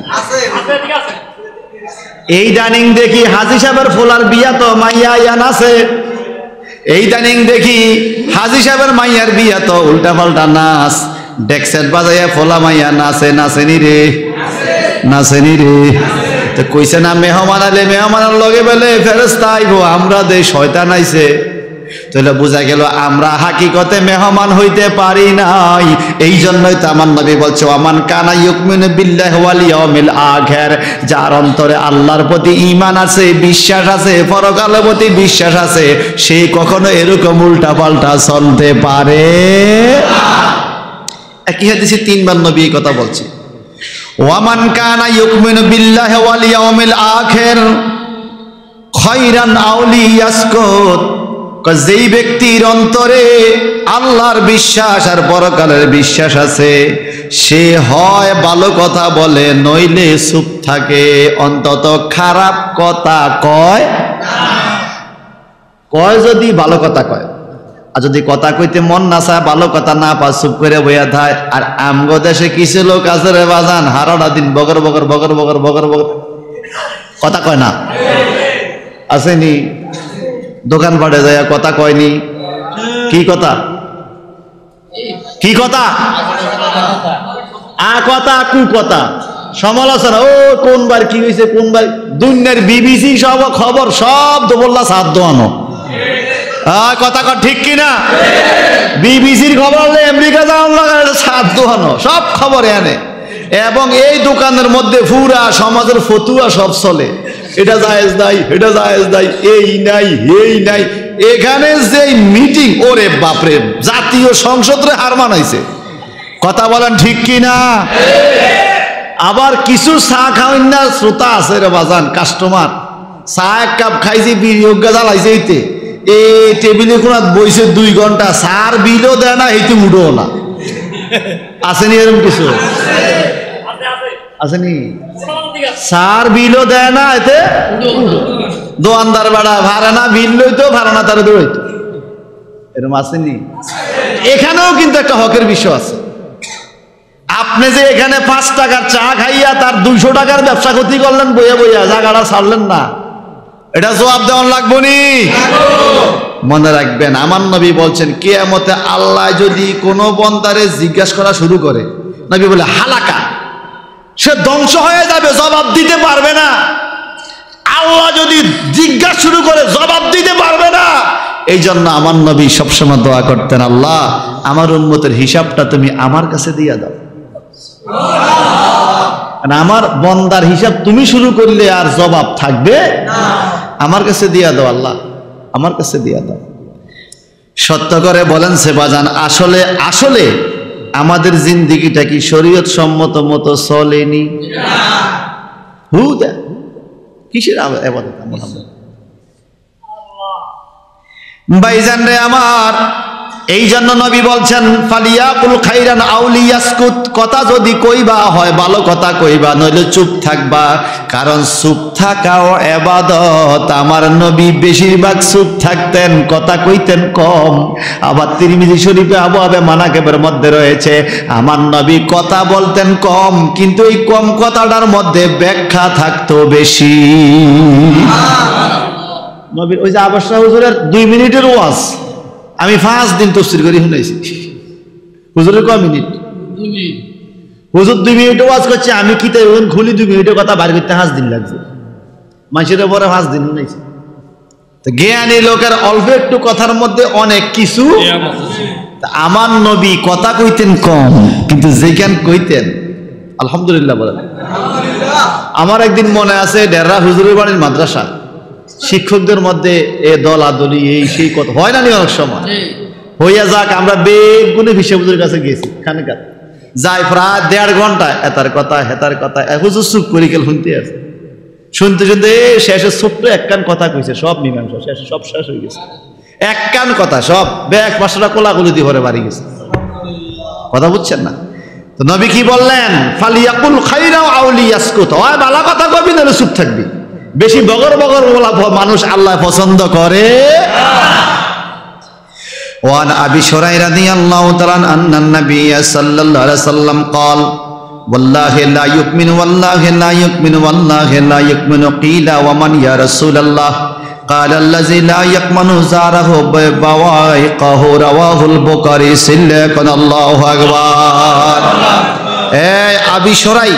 Speaker 1: এই দানিং দেখি হাজী সাহেবের ফোলার বিয়া তো মাইয়া ইয়ান আছে। এই দানিং দেখি হাজী সাহেবের মাইয়ার বিয়া তো উল্টা পাল্টা নাচ, ডেক্সেট বাজাইয়া ফোলা মাইয়া নাচে, নাচেনি রে? নাচেনি রে? তো কইছে না মেহমান আলে মেহমানের লগে বেলে ফেরেশতা আইবো, আমরা দে শয়তান আইছে। তাহলে বোঝা গেল আমরা হাকিকতে মেহমান হইতে পারি নাই। এই জন্যই তো আমার নবী বলছে ওয়ামান কানা ইউমিনু বিল্লাহি ওয়াল ইয়াউমিল আখির, যার অন্তরে আল্লাহর প্রতি ঈমান আছে, বিশ্বাস আছে, পরকালের প্রতি বিশ্বাস আছে, সে কখনো এরকম উল্টা পাল্টা চলতে পারে না। একই হাদিসে তিনবার নবী এই কথা বলছে, ওয়ামান কানা ইউমিনু বিল্লাহি ওয়াল ইয়াউমিল আখির খায়রান আও লিয়াসকুত, যেই ব্যক্তির অন্তরে আল্লাহর বিশ্বাস আর পরকালের বিশ্বাস আছে, সে হয় ভালো কথা বলে নইলে চুপ থাকে, অন্তত খারাপ কথা কয় কয় যদি ভালো কথা কয়। আর যদি কথা কইতে মন না চায়, ভালো কথা না পা, চুপ করে বইয়া থাকে। আর আমগো দেশে কিছু লোক আছে রে বাজান, হারাটা দিন বগর বগর বগর বগর বগর বগর কথা কয় না, আসেনি? দোকান পাড়ে যায় কথা কয়নি, কি কথা? কি কথা? আ কথা কু কথা, সমালোচনা। ও কোন বার কি হয়েছে, কোন বার দুনিয়ার বিবিসি সব খবর সব তো বললা সাথ দোয়ানো কথা কর, ঠিক কিনা? বিবিসির খবর হলে আমেরিকা যাওয়ার লাগে সাথ দোয়ানো, সব খবর এনে। এবং এই দোকানের মধ্যে পুরা সমাজের ফতুয়া সব চলে, এটা জায়েজ নাই, এটা জায়েজ নাই, এই নাই এই নাই। এখানে যে মিটিং, ওরে বাপরে, জাতীয় সংসদে হার মানাইছে। কথা বলেন ঠিক কিনা? আবার কিছু চা খাওয়ান না শ্রোতা আছে রে বাজান, কাস্টমার চা এক কাপ খাইছে, বিনিয়োগ জ্বালাইছে, এইতে এই টেবিলে কোনাত বইছে 2 ঘন্টা, চার বিলও দেয় না, এইতে উঠো না। আসেনি এরকম কিছু? আসেনি? চার বিলও দেয় না, এতে দোয়ানদার বেড়া ভাড়া না বিল লইতো, ভাড়া না তারা দৌড়াইতো, এরকম আসেনি? এখানেও কিন্তু একটা হকের বিষয় আছে। আপনি যে এখানে 5 টাকার চা খাইয়া তার 200 টাকার ব্যবসা ক্ষতি করলেন, বইয়া বইয়া জায়গাটা ছাড়লেন না, এটা জবাব দেওয়ার লাগবো নি? মনে রাখবেন, আমার নবী বলছেন কিয়ামতে আল্লাহ যদি কোনো বন্দারে জিজ্ঞাসা করা শুরু করে, নবী বলে হালাকা, সে ধ্বংস হয়ে যাবে, জবাব দিতে পারবে না। আল্লাহ যদি জিজ্ঞাসা শুরু করে জবাব দিতে পারবে না। এই জন্য আমার নবী সবসময় দোয়া করতেন, আল্লাহ আমার উম্মতের হিসাবটা তুমি আমার কাছে দিয়ে দাও, আমার বন্দার হিসাব তুমি শুরু করলে আর জবাব থাকবে না, আমার কাছে দিয়া দাও আল্লাহ, আমার কাছে দিয়া দাও। সত্য করে বলেন সে বাজান, আসলে আসলে আমাদের জিন্দিগিটা কি শরীয়ত সম্মত মতো চলেনি? কিসের ইবাদত? ভাইজান রে আমার, এই জন্য নবী বলছেন ফালিয়াকুল খাইরান আও লিয়াসকুত, কথা যদি কইবা হয় ভালো কথা কইবা, নইলে চুপ থাকবা, কারণ চুপ থাকাও ইবাদত। আমার নবী বেশিরভাগ চুপ থাকতেন, কথা কইতেন কম। আবার তিরমিজি শরীফে আবু আবে মানাকিবের মধ্যে রয়েছে আমার নবী কথা বলতেন কম, কিন্তু এই কম কথাটার মধ্যে ব্যাখ্যা থাকতো বেশি। নবীর ওই যে আবাসা হুজুরের 2 মিনিটের ওয়াজ আমি 5 দিন তাফসীর করে শুনাইছি। হুজুরের কয় মিনিট? 2 মিনিট। হুজুর 2 মিনিটে ওয়াজ করছে, আমি কি তাই খুলি 2 মিনিটের কথা বার করতে 5 দিন লাগছে। মানুষের পরে 5 দিন শুনাইছি। তো জ্ঞানী লোকের অল্প একটু কথার মধ্যে অনেক কিছু। আমার নবী কথা কইতেন কম, কিন্তু যেখান কইতেন আলহামদুলিল্লাহ বলেন। আমার একদিন মনে আছে, ডেরা হুজুরের বাড়ির মাদ্রাসা, শিক্ষকদের মধ্যে এ দলাদলি এই সেই কথা হয় না নি, অনেক সময় হইয়া যাক। আমরা বেগুনে বিশ্বহুজুরের কাছে গেছি, খানিকার যাই প্রায় 1.5 ঘন্টা এতার কথা হেতার কথা, হুজুর চুপ করে গেল শুনতে আছে, শুনতে শুনতে শেষে ছোট্ট একখান কথা কইছে, সব মীমাংসা শেষে সব শেষ হয়ে গেছে। একখান কথা সব ব্যাগ 500 কোলাগুলি দিয়ে ভরে বাড়ি গেছে। কথা বুঝছেন না? তো নবী কি বললেন? ফালিয়াকুল খাইরা আও লিয়াসকুত, হয় ভালো কথা কবি নাহলে চুপ থাকবি। বেশি বগর বগর বলা মানুষ আল্লাহ পছন্দ করে। ওয়ান আবি শুরাইহ রাদিয়াল্লাহু তাআলা আন্নান নবী সাল্লাল্লাহু আলাইহি ওয়াসাল্লাম قال والله لا يؤمن والله لا يؤمن والله لا يؤمن قيل ومن يا رسول الله قال الذي لا يؤمن زاره بواقه رواه البخاري سلكن الله اكبر। এই আবি শুরাইহ,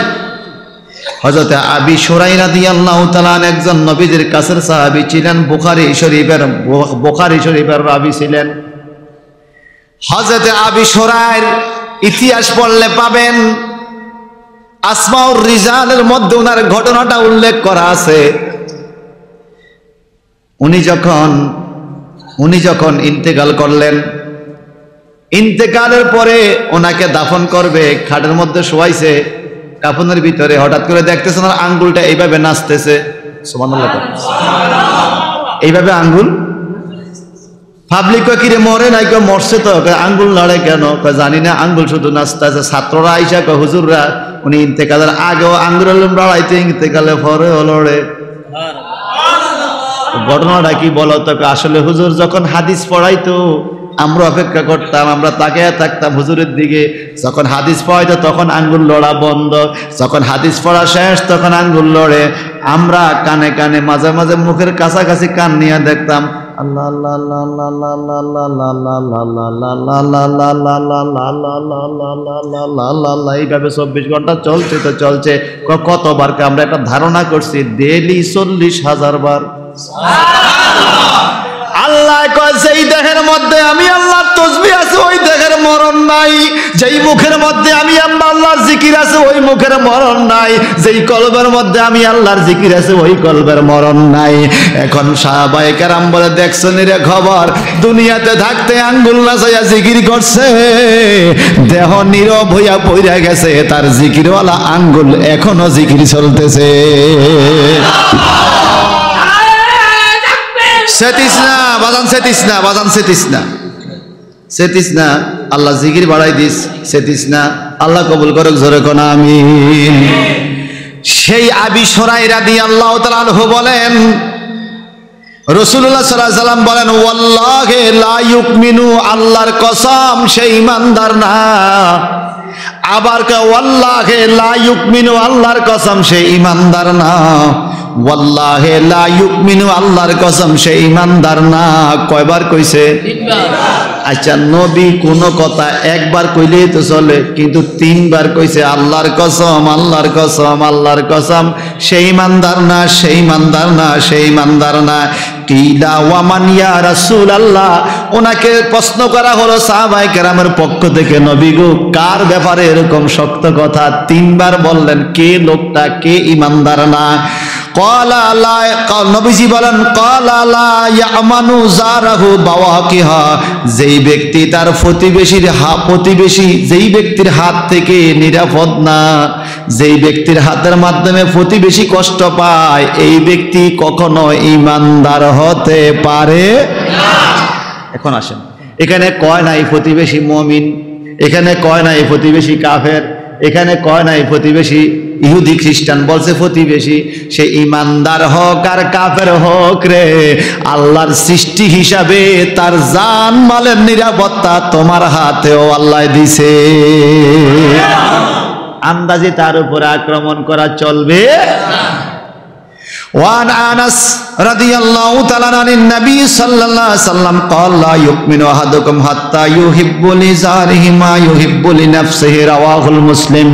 Speaker 1: হযরত আবি শুরাইহ রাদিয়াল্লাহু তাআলা একজন নবীজির কাছের সাহাবী ছিলেন, বুখারী শরীফের রাবী ছিলেন। হযরত আবি শুরাইহ ইতিহাস পড়লে পাবেন আসমাউর রিজালের মধ্যে ওনার ঘটনাটা উল্লেখ করা আছে। উনি যখন ইন্তেকাল করলেন, ইন্তেকালের পরে ওনাকে দাফন করবে, খাটের মধ্যে শোয়াইছে, কাফনের ভিতরে হঠাৎ করে দেখতেছে ওনার আঙ্গুলটা এইভাবে নাচতেছে। সুবহানাল্লাহ, এইভাবে আঙ্গুল। পাবলিক কিরে মরে নাই, কেউ মরছে তো, আঙ্গুল লড়ে কেন? জানি না, আঙ্গুল শুধু নাচতেছে। ছাত্ররা আইসা হুজুররা উনি ইন্তেকালের আগেও আঙ্গুল লড়াইতে, ইন্তেকালে পরে লড়ে। ঘটনাটা কি বলো তো? আসলে হুজুর যখন হাদিস পড়াইতো আমরা অপেক্ষা করতাম, আমরা তাকিয়ে থাকতাম হুজুরের দিকে। যখন হাদিস পড়াইতো তখন আঙ্গুল লড়া বন্ধ, যখন হাদিস পড়া শেষ তখন আঙ্গুল লড়ে। আমরা কানে কানে মাঝে মাঝে মুখের কাছাকাছি কান নিয়ে দেখতাম আল্লাহ আল্লাহ আল্লাহ আল্লাহ আল্লাহ আল্লাহ আল্লাহ, এইভাবে 24 ঘন্টা চলছে তো চলছে। কতবার আমরা একটা ধারণা করছি ডেইলি 40,000 বার। আল্লাহ কয় যেই দেহের মধ্যে আমি আল্লাহর তাসবিহ আছে ওই দেহের মরণ নাই, যেই মুখের মধ্যে আমি আল্লাহর জিকির আছে ওই মুখের মরণ নাই, যেই কলবের মধ্যে আমি আল্লাহর জিকির আছে ওই কলবের মরণ নাই। এখন সাহাবায়ে কেরাম বলে, দেখছেন রে খবর, দুনিয়াতে থাকতে আঙ্গুল নাচাইয়া জিকির করছে, দেহ নীরব হইয়া পইরা গেছে, তার জিকিরওয়ালা আঙ্গুল এখনো জিকির চলতেছে। আল্লাহ জিকির বাড়াই দিস, সেতিস না, আল্লাহ কবুল করুক, জোরে কোন আমিন। সেই আবি শুরাইহ রাদিয়াল্লাহু তাআলা আনহু বলেন, রাসূলুল্লাহ সাল্লাল্লাহু আলাইহি ওয়াসাল্লাম বলেন, ওয়াল্লাহি লা ইউমিনু, আল্লাহর কসম সে ঈমানদার না। আবার কে ওয়াল্লাহি লা ইউমিনু, আল্লাহর কসম সে ঈমানদার না। ওয়াল্লাহি লা ইউমিনু, আল্লাহর কসম সে ঈমানদার না। কয়বার কইছে? আচ্ছা, নবী কোন কথা একবার কইলেই তো চলে, কিন্তু 3 বার কইছে আল্লাহর কসম, আল্লাহর কসম, আল্লাহর কসম, সে ঈমানদার না, সে ঈমানদার না, সে ঈমানদার না। কিলা ওয়ামান ইয়া রাসূলুল্লাহ, ওনাকে প্রশ্ন করা হলো সাহাবায়ে কেরামের পক্ষ থেকে, নবী গো কার ব্যাপারে এরকম শক্ত কথা 3 বার বললেন? কে লোকটা, কে ঈমানদার না? ক্বালা লা, নবীজি বলেন, ক্বালা লা ইয়ামানু জারাহু বাওয়াকিহা, যেই ব্যক্তি তার প্রতিবেশী যেই ব্যক্তির হাত থেকে নিরাপদ না, যেই ব্যক্তির হাতের মাধ্যমে প্রতিবেশী কষ্ট পায়, এই ব্যক্তি কখনো ঈমানদার হতে পারে না। এখন আসেন, এখানে কয় না এই প্রতিবেশী মুমিন, এখানে কয় না এই প্রতিবেশী কাফের, এখানে কয় না এই প্রতিবেশী ইহুদি খ্রিস্টান, বলছে প্রতিবেশী সে ঈমানদার হোক আর কাফের হোক রে, আল্লাহর সৃষ্টি হিসাবে তার জান মালের নিরাপত্তা তোমার হাতেও আল্লাহ দিছে। আন্দাজে তার উপরে আক্রমণ করা চলবে না। وعن أنس رضي الله تعالى عن النبي صلى الله عليه وسلم قال لا يؤمن أحدكم حتى يحب لجاره ما يحب لنفسه رواه المسلم।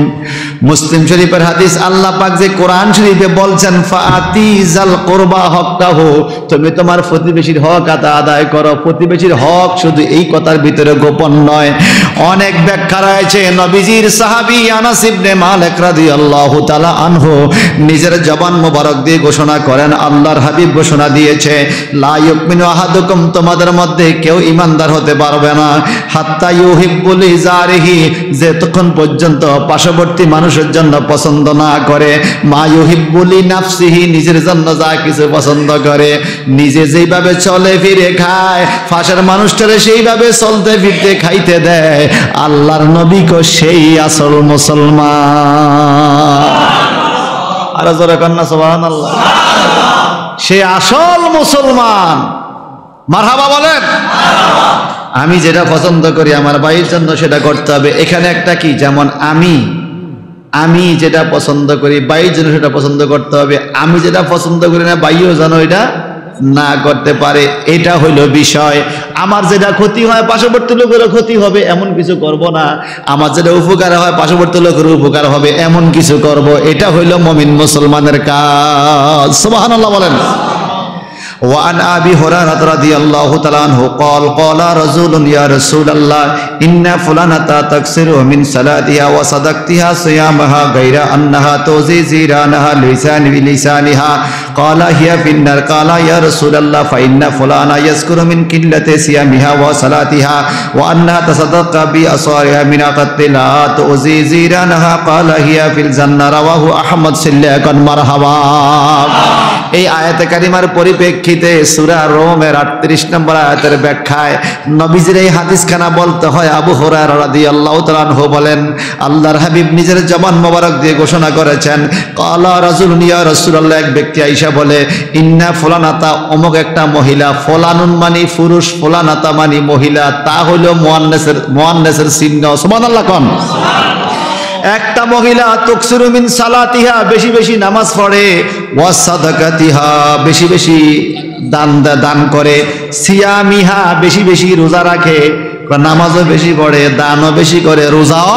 Speaker 1: মুসলিম শরীফের হাদিস। আল্লাহ পাক যে কোরআন শরীফে বলছেন ফাআতি যাল কুরবা হক্কাহু, তুমি তোমার প্রতিবেশীর হক আদায় করো। প্রতিবেশীর হক শুধু এই কথার ভিতরে গোপন নয়, অনেক ব্যাখ্যা রয়েছে। নবীজির সাহাবী আনাস ইবনে মালিক রাদিয়াল্লাহু তাআলা আনহু নিজের জবান মোবারক দিয়ে ঘোষণা করেন, আল্লাহর হাবিব ঘোষণা দিয়েছে, লা ইউমিনু আহাদুকুম, তোমাদের মধ্যে কেউ ঈমানদার হতে পারবে না, হাত্তা ইউহিব্বু লিজারিহি, যতক্ষণ পর্যন্ত পার্শ্ববর্তী মানুষ মানুষের জন্য পছন্দ না করে, মা ইউহিব্বু লিনাফসিহি নিজের জন্য যা কিছু পছন্দ করে, নিজে যেইভাবে চলে ফিরে খায়, পাশের মানুষটারে সেইভাবে চলতে ফিরতে খাইতে দেয়, আল্লাহর নবী কো সেই আসল মুসলমান। আর জোরে কন্যা সুবহানাল্লাহ। সে আসল মুসলমান। মারহাবা বলেন। আমি যেটা পছন্দ করি আমার ভাইয়ের জন্য সেটা করতে হবে। এখানে একটা কি, যেমন আমি যেটা পছন্দ করি ভাইয়ের জন্য সেটা পছন্দ করতে হবে, আমি যেটা পছন্দ করি না ভাইও যেন এটা না করতে পারে, এটা হইল বিষয়। আমার যেটা ক্ষতি হয় পার্শ্ববর্তী লোকেরও ক্ষতি হবে এমন কিছু করব না, আমার যেটা উপকার হয় পার্শ্ববর্তী লোকেরও উপকার হবে এমন কিছু করব, এটা হইল মুমিন মুসলমানের কাজ। সুবহানাল্লাহ বলেন। وعن أبي هريرة رضي الله تعالى عنه قال قال رسول يا رسول الله إن فلانة تكسر من صلاتها وصدقتها صيامها غير أنها توزي زيرانها بلسانها قال هي في النار قال يا رسول الله فإن فلانة يذكر من قلة صيامها وصلاتها وأنها تصدق بأصارها من قتل لا توزي زيرانها قال هي في الجنة رواه أحمد صلى مرحبا। এই আয়াতে কারিমার পরিপ্রেক্ষিতে সূরা রোমের 38 নম্বর আয়াতের ব্যাখ্যায় নবীজির এই হাদিসখানা বলতে হয় আবু হুরায়রা রাদিয়াল্লাহু তাআলা আনহু বলেন, আল্লাহর হাবিব নিজের জবান মোবারক দিয়ে ঘোষণা করেছেন, ক্বালা রাজুলুন ইয়া রাসূলুল্লাহ, এক ব্যক্তি আয়েশা বলে, ইন্না ফুলানাতা, অমুক একটা মহিলা, ফুলানুন মানে পুরুষ, ফুলানাতা মানে মহিলা, তা হলো মুয়ান্নাসের চিহ্ন। সুবহানাল্লাহ কোন। একটা মহিলা তুকসিরু মিন সালাতিহা, বেশি বেশি নামাজ পড়ে, ওয়া সাদাকাতিহা, বেশি বেশি দান করে, সিয়ামিহা, বেশি বেশি রোজা রাখে, নামাজও বেশি পড়ে, দানও বেশি করে, রোজাও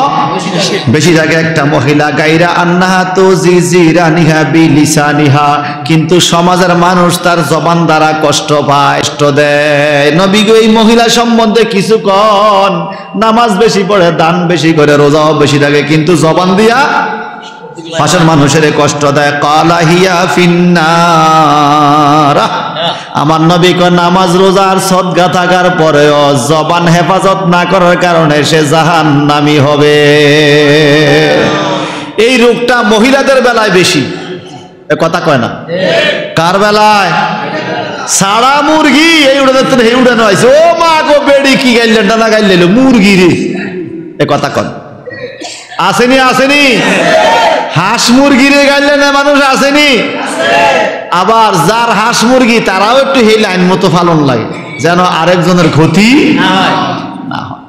Speaker 1: বেশি রাখে একটা মহিলা, গায়রা আন্নাহা তুজিজিরানিহা বিলিসানিহা, কিন্তু সমাজের মানুষ তার জবান দ্বারা কষ্ট পায়, কষ্ট দেয়। নবী গো এই মহিলা সম্বন্ধে কিছু কোন, নামাজ বেশি পড়ে, দান বেশি করে, রোজাও বেশি রাখে, কিন্তু জবান দিয়া পাশের মানুষের কষ্ট দেয়। ক্বালা হিয়া ফিন্নার, আমার নবী কো নামাজ রোজা আর সদকা থাকার পরেও জবান হেফাজত না করার কারণে সে জাহান্নামী হবে। এই রোগটা মহিলাদের বেলায় বেশি, এ কথা কয় না? কার বেলায়? সাড়া মুরগি এই উড়াতে হে উড়ানো হয়েছে, ও মা গো বেড়ি কি গাইলেন না গাইলেন মুরগি রে, এ কথা কন আসেনি? আসেনি? হাঁস মুরগি রে গাইলেন মানুষ আসেনি? আবার যার হাঁস মুরগি তারাও একটু এই লাইন মতো পালন লাগে, যেন আরেকজনের ক্ষতি না হয়।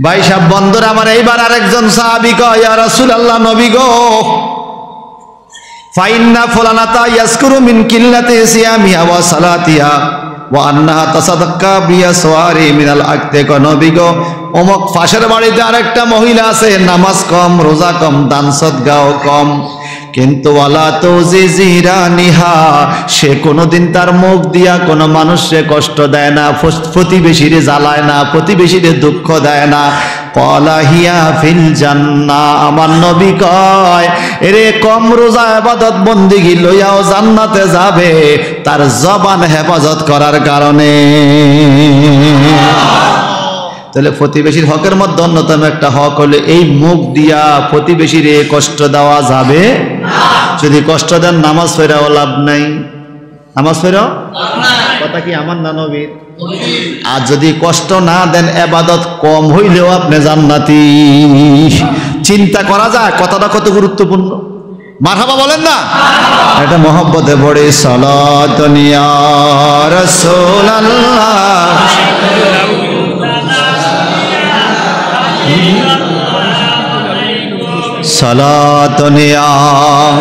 Speaker 1: ভাই সাহেব বন্ধুর আমার, এইবার আরেকজন সাহাবী কয়, ইয়া রাসূলুল্লাহ, নবী গো, ফাইন্না ফুলানাতা ইয়াজকুরু মিন কিল্লাতি সিয়ামিহা ওয়া সালাতিহা ওয়া আন্নাহা তাসাদাক্কা বিয়াসওয়ারি মিনাল আকতি, নবী গো অমুক পাশের বাড়িতে আরেকটা মহিলা আছে, নামাজ কম, রোজা কম, দান সদকাও কম, কিন্তু ওয়ালা তুজিজিরানিহা, সে কোনোদিন তার মুখ দিয়া কোনো মানুষকে কষ্ট দেয় না, প্রতিবেশীরে জ্বালায় না, প্রতিবেশীরে দুঃখ দেয় না। ক্বালা হিয়া ফিল জান্নাহ, আমার নবী কয়, এরে কম রোজা ইবাদত বন্দেগী লইয়াও জান্নাতে যাবে তার জবান হেফাজত করার কারণে। তাহলে প্রতিবেশীর হকের মধ্যে অন্যতম একটা হক হলে এই মুখ দিয়া প্রতিবেশীরে কষ্ট দেওয়া যাবে না। যদি কষ্ট দেন নামাজ পড়াও লাভ নাই, নামাজ পড়াও কথা কি আমার না নবীর? আর যদি কষ্ট না দেন ইবাদত কম হইলেও আপনি জান্নাতি। চিন্তা করা যায় কথাটা কত গুরুত্বপূর্ণ। মারহাবা বলেন না? এটা মহব্বতে পড়ে সালাতুন ইয়া রাসূলুল্লাহ, সালাতুন ইয়া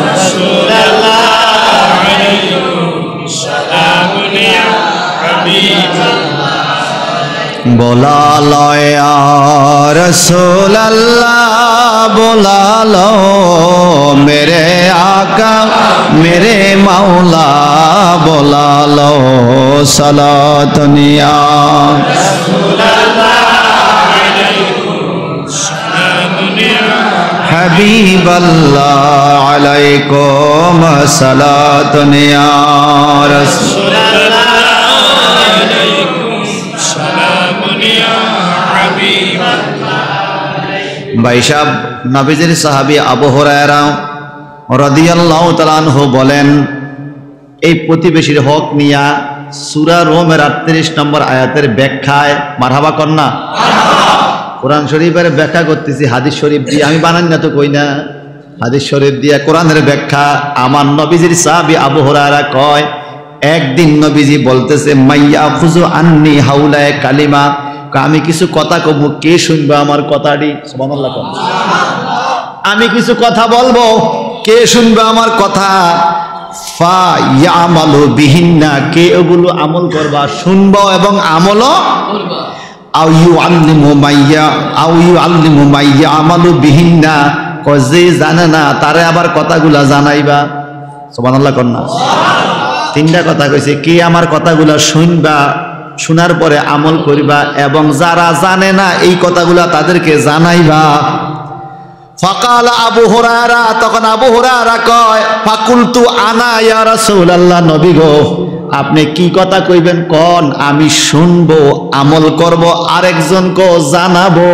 Speaker 1: রাসূলুল্লাহ, সালাতুন ইয়া হাবিবাল্লাহ, बोलालो या रसूल अल्लाह, बोलालो मेरे आका मेरे मौला, बोलालो सलातुन या रसूल अल्लाह, हबीब अल्लाह, अलैकुम सलातुन या रसूल अल्लाह, भाई साहब নবীজির সাহাবী আবু হুরায়রা রাদিয়াল্লাহু তাআলা আনহু বলেন, এই প্রতিবেশীর হক নিয়া সূরা রোমের 38 নম্বর আয়াতের ব্যাখ্যায় মারহাবা কন্যা কোরআন শরীফের ব্যাখ্যা করতেছি হাদিস শরীফ দিয়ে, আমি বানান না তো কই না, হাদিস শরীফ দিয়ে কোরআনের ব্যাখ্যা। আমার নবীজির সাহাবী আবু হুরায়রা কয়, একদিন নবীজি বলতেছে, মাইয়া খুজু আন্নি হাউলায় কালিমা, আমি কিছু কথা কব, কে শুনবে আমার কথাটি? সুবহানাল্লাহ। আমি কিছু কথা বলবো, কে শুনবে আমার কথা? ফা ইয়ামালু বিহিন্না, কে ওগুলো আমল করবা, শুনবো এবং আমলও করবা। আও ইউআল্লিমু মাইয়া আমালু বিহিন্না, যে জানে না তারে আবার কথাগুলা জানাইবা। সুবহানাল্লাহ কন্যা। তিনটা কথা কইছে, কে আমার কথাগুলা শুনবা, শোনার পরে আমল করিবা, এবং যারা জানে না এই কথাগুলা তাদেরকে জানাইবা। ফাকালা আবু হুরায়রা, তখন আবু হুরায়রা কয়, ফাকুলতু আনা ইয়া রাসূলুল্লাহ, নবী গো আপনি কি কথা কইবেন কোন, আমি শুনবো আমল করব আরেকজনকে জানাবো,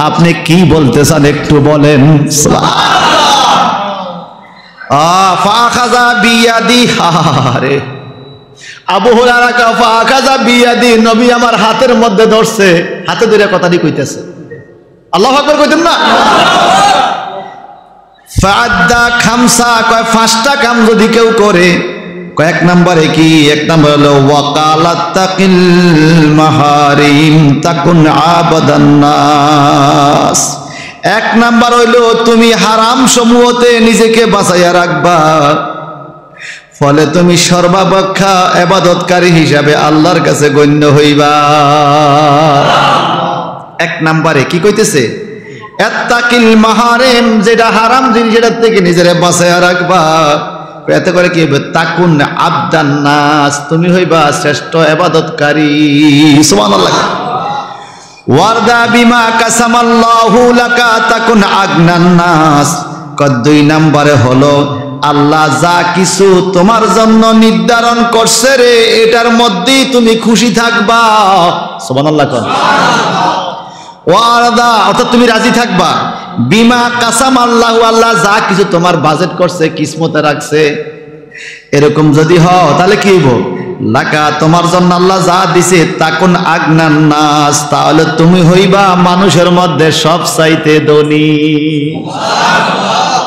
Speaker 1: আপনি কি বলতে চান একটু বলেন। ফাখাযা বিয়াদি, আরে আবু হুরায়রা কা ফাখাযা বিয়াদি, নবী আমার হাতের মধ্যে ধরছে, হাতে ধরে কথাটি কইতেছে। আল্লাহু আকবার কইতেন না? ফাআদ্দা খামসা, কয় পাঁচটা কাম যদি কেউ করে, কয়েক নম্বরে কি? এক নম্বর হলো ওয়াকালাত তাকিল মাহারিম তাকুন আবাদান নাস। এক নম্বর হইলো তুমি হারাম সমূহতে নিজেকে বাঁচাইয়া রাখবা, ফলে তুমি সর্বাপেক্ষা ইবাদতকারী হিসাবে আল্লাহর কাছে গণ্য হইবা। এক নম্বরে কি কইতেছে? আত্তাকিল মাহারিম, যেটা হারাম জিনিস সেটার থেকে নিজেরে বাঁচাইয়া রাখবা, এতে করে কি হবে? তাকুন আবদান নাস, তুমি হইবা শ্রেষ্ঠ ইবাদতকারী। সুবহানাল্লাহ। ওয়ারদা বিমা কাসামাল্লাহু লাকা তাকুন আগনান নাস। দুই নম্বরে হলো আল্লাহ যা কিছু তোমার জন্য নির্ধারণ করছে রে, এটার মধ্যেই তুমি খুশি থাকবা। সুবহানাল্লাহ। ওয়ারদা অর্থাৎ তুমি রাজি থাকবা, বিমা কাসামাল্লাহু, আল্লাহ যা কিছু তোমার বাজেট করছে, কিসমতে রাখছে, এরকম যদি হও তাহলে কি হইব? লাকা তোমার জন্য আল্লাহ যা দিছে, তাকুন আগনান নাস, তাহলে তুমি হইবা মানুষের মধ্যে সবচাইতে ধনী।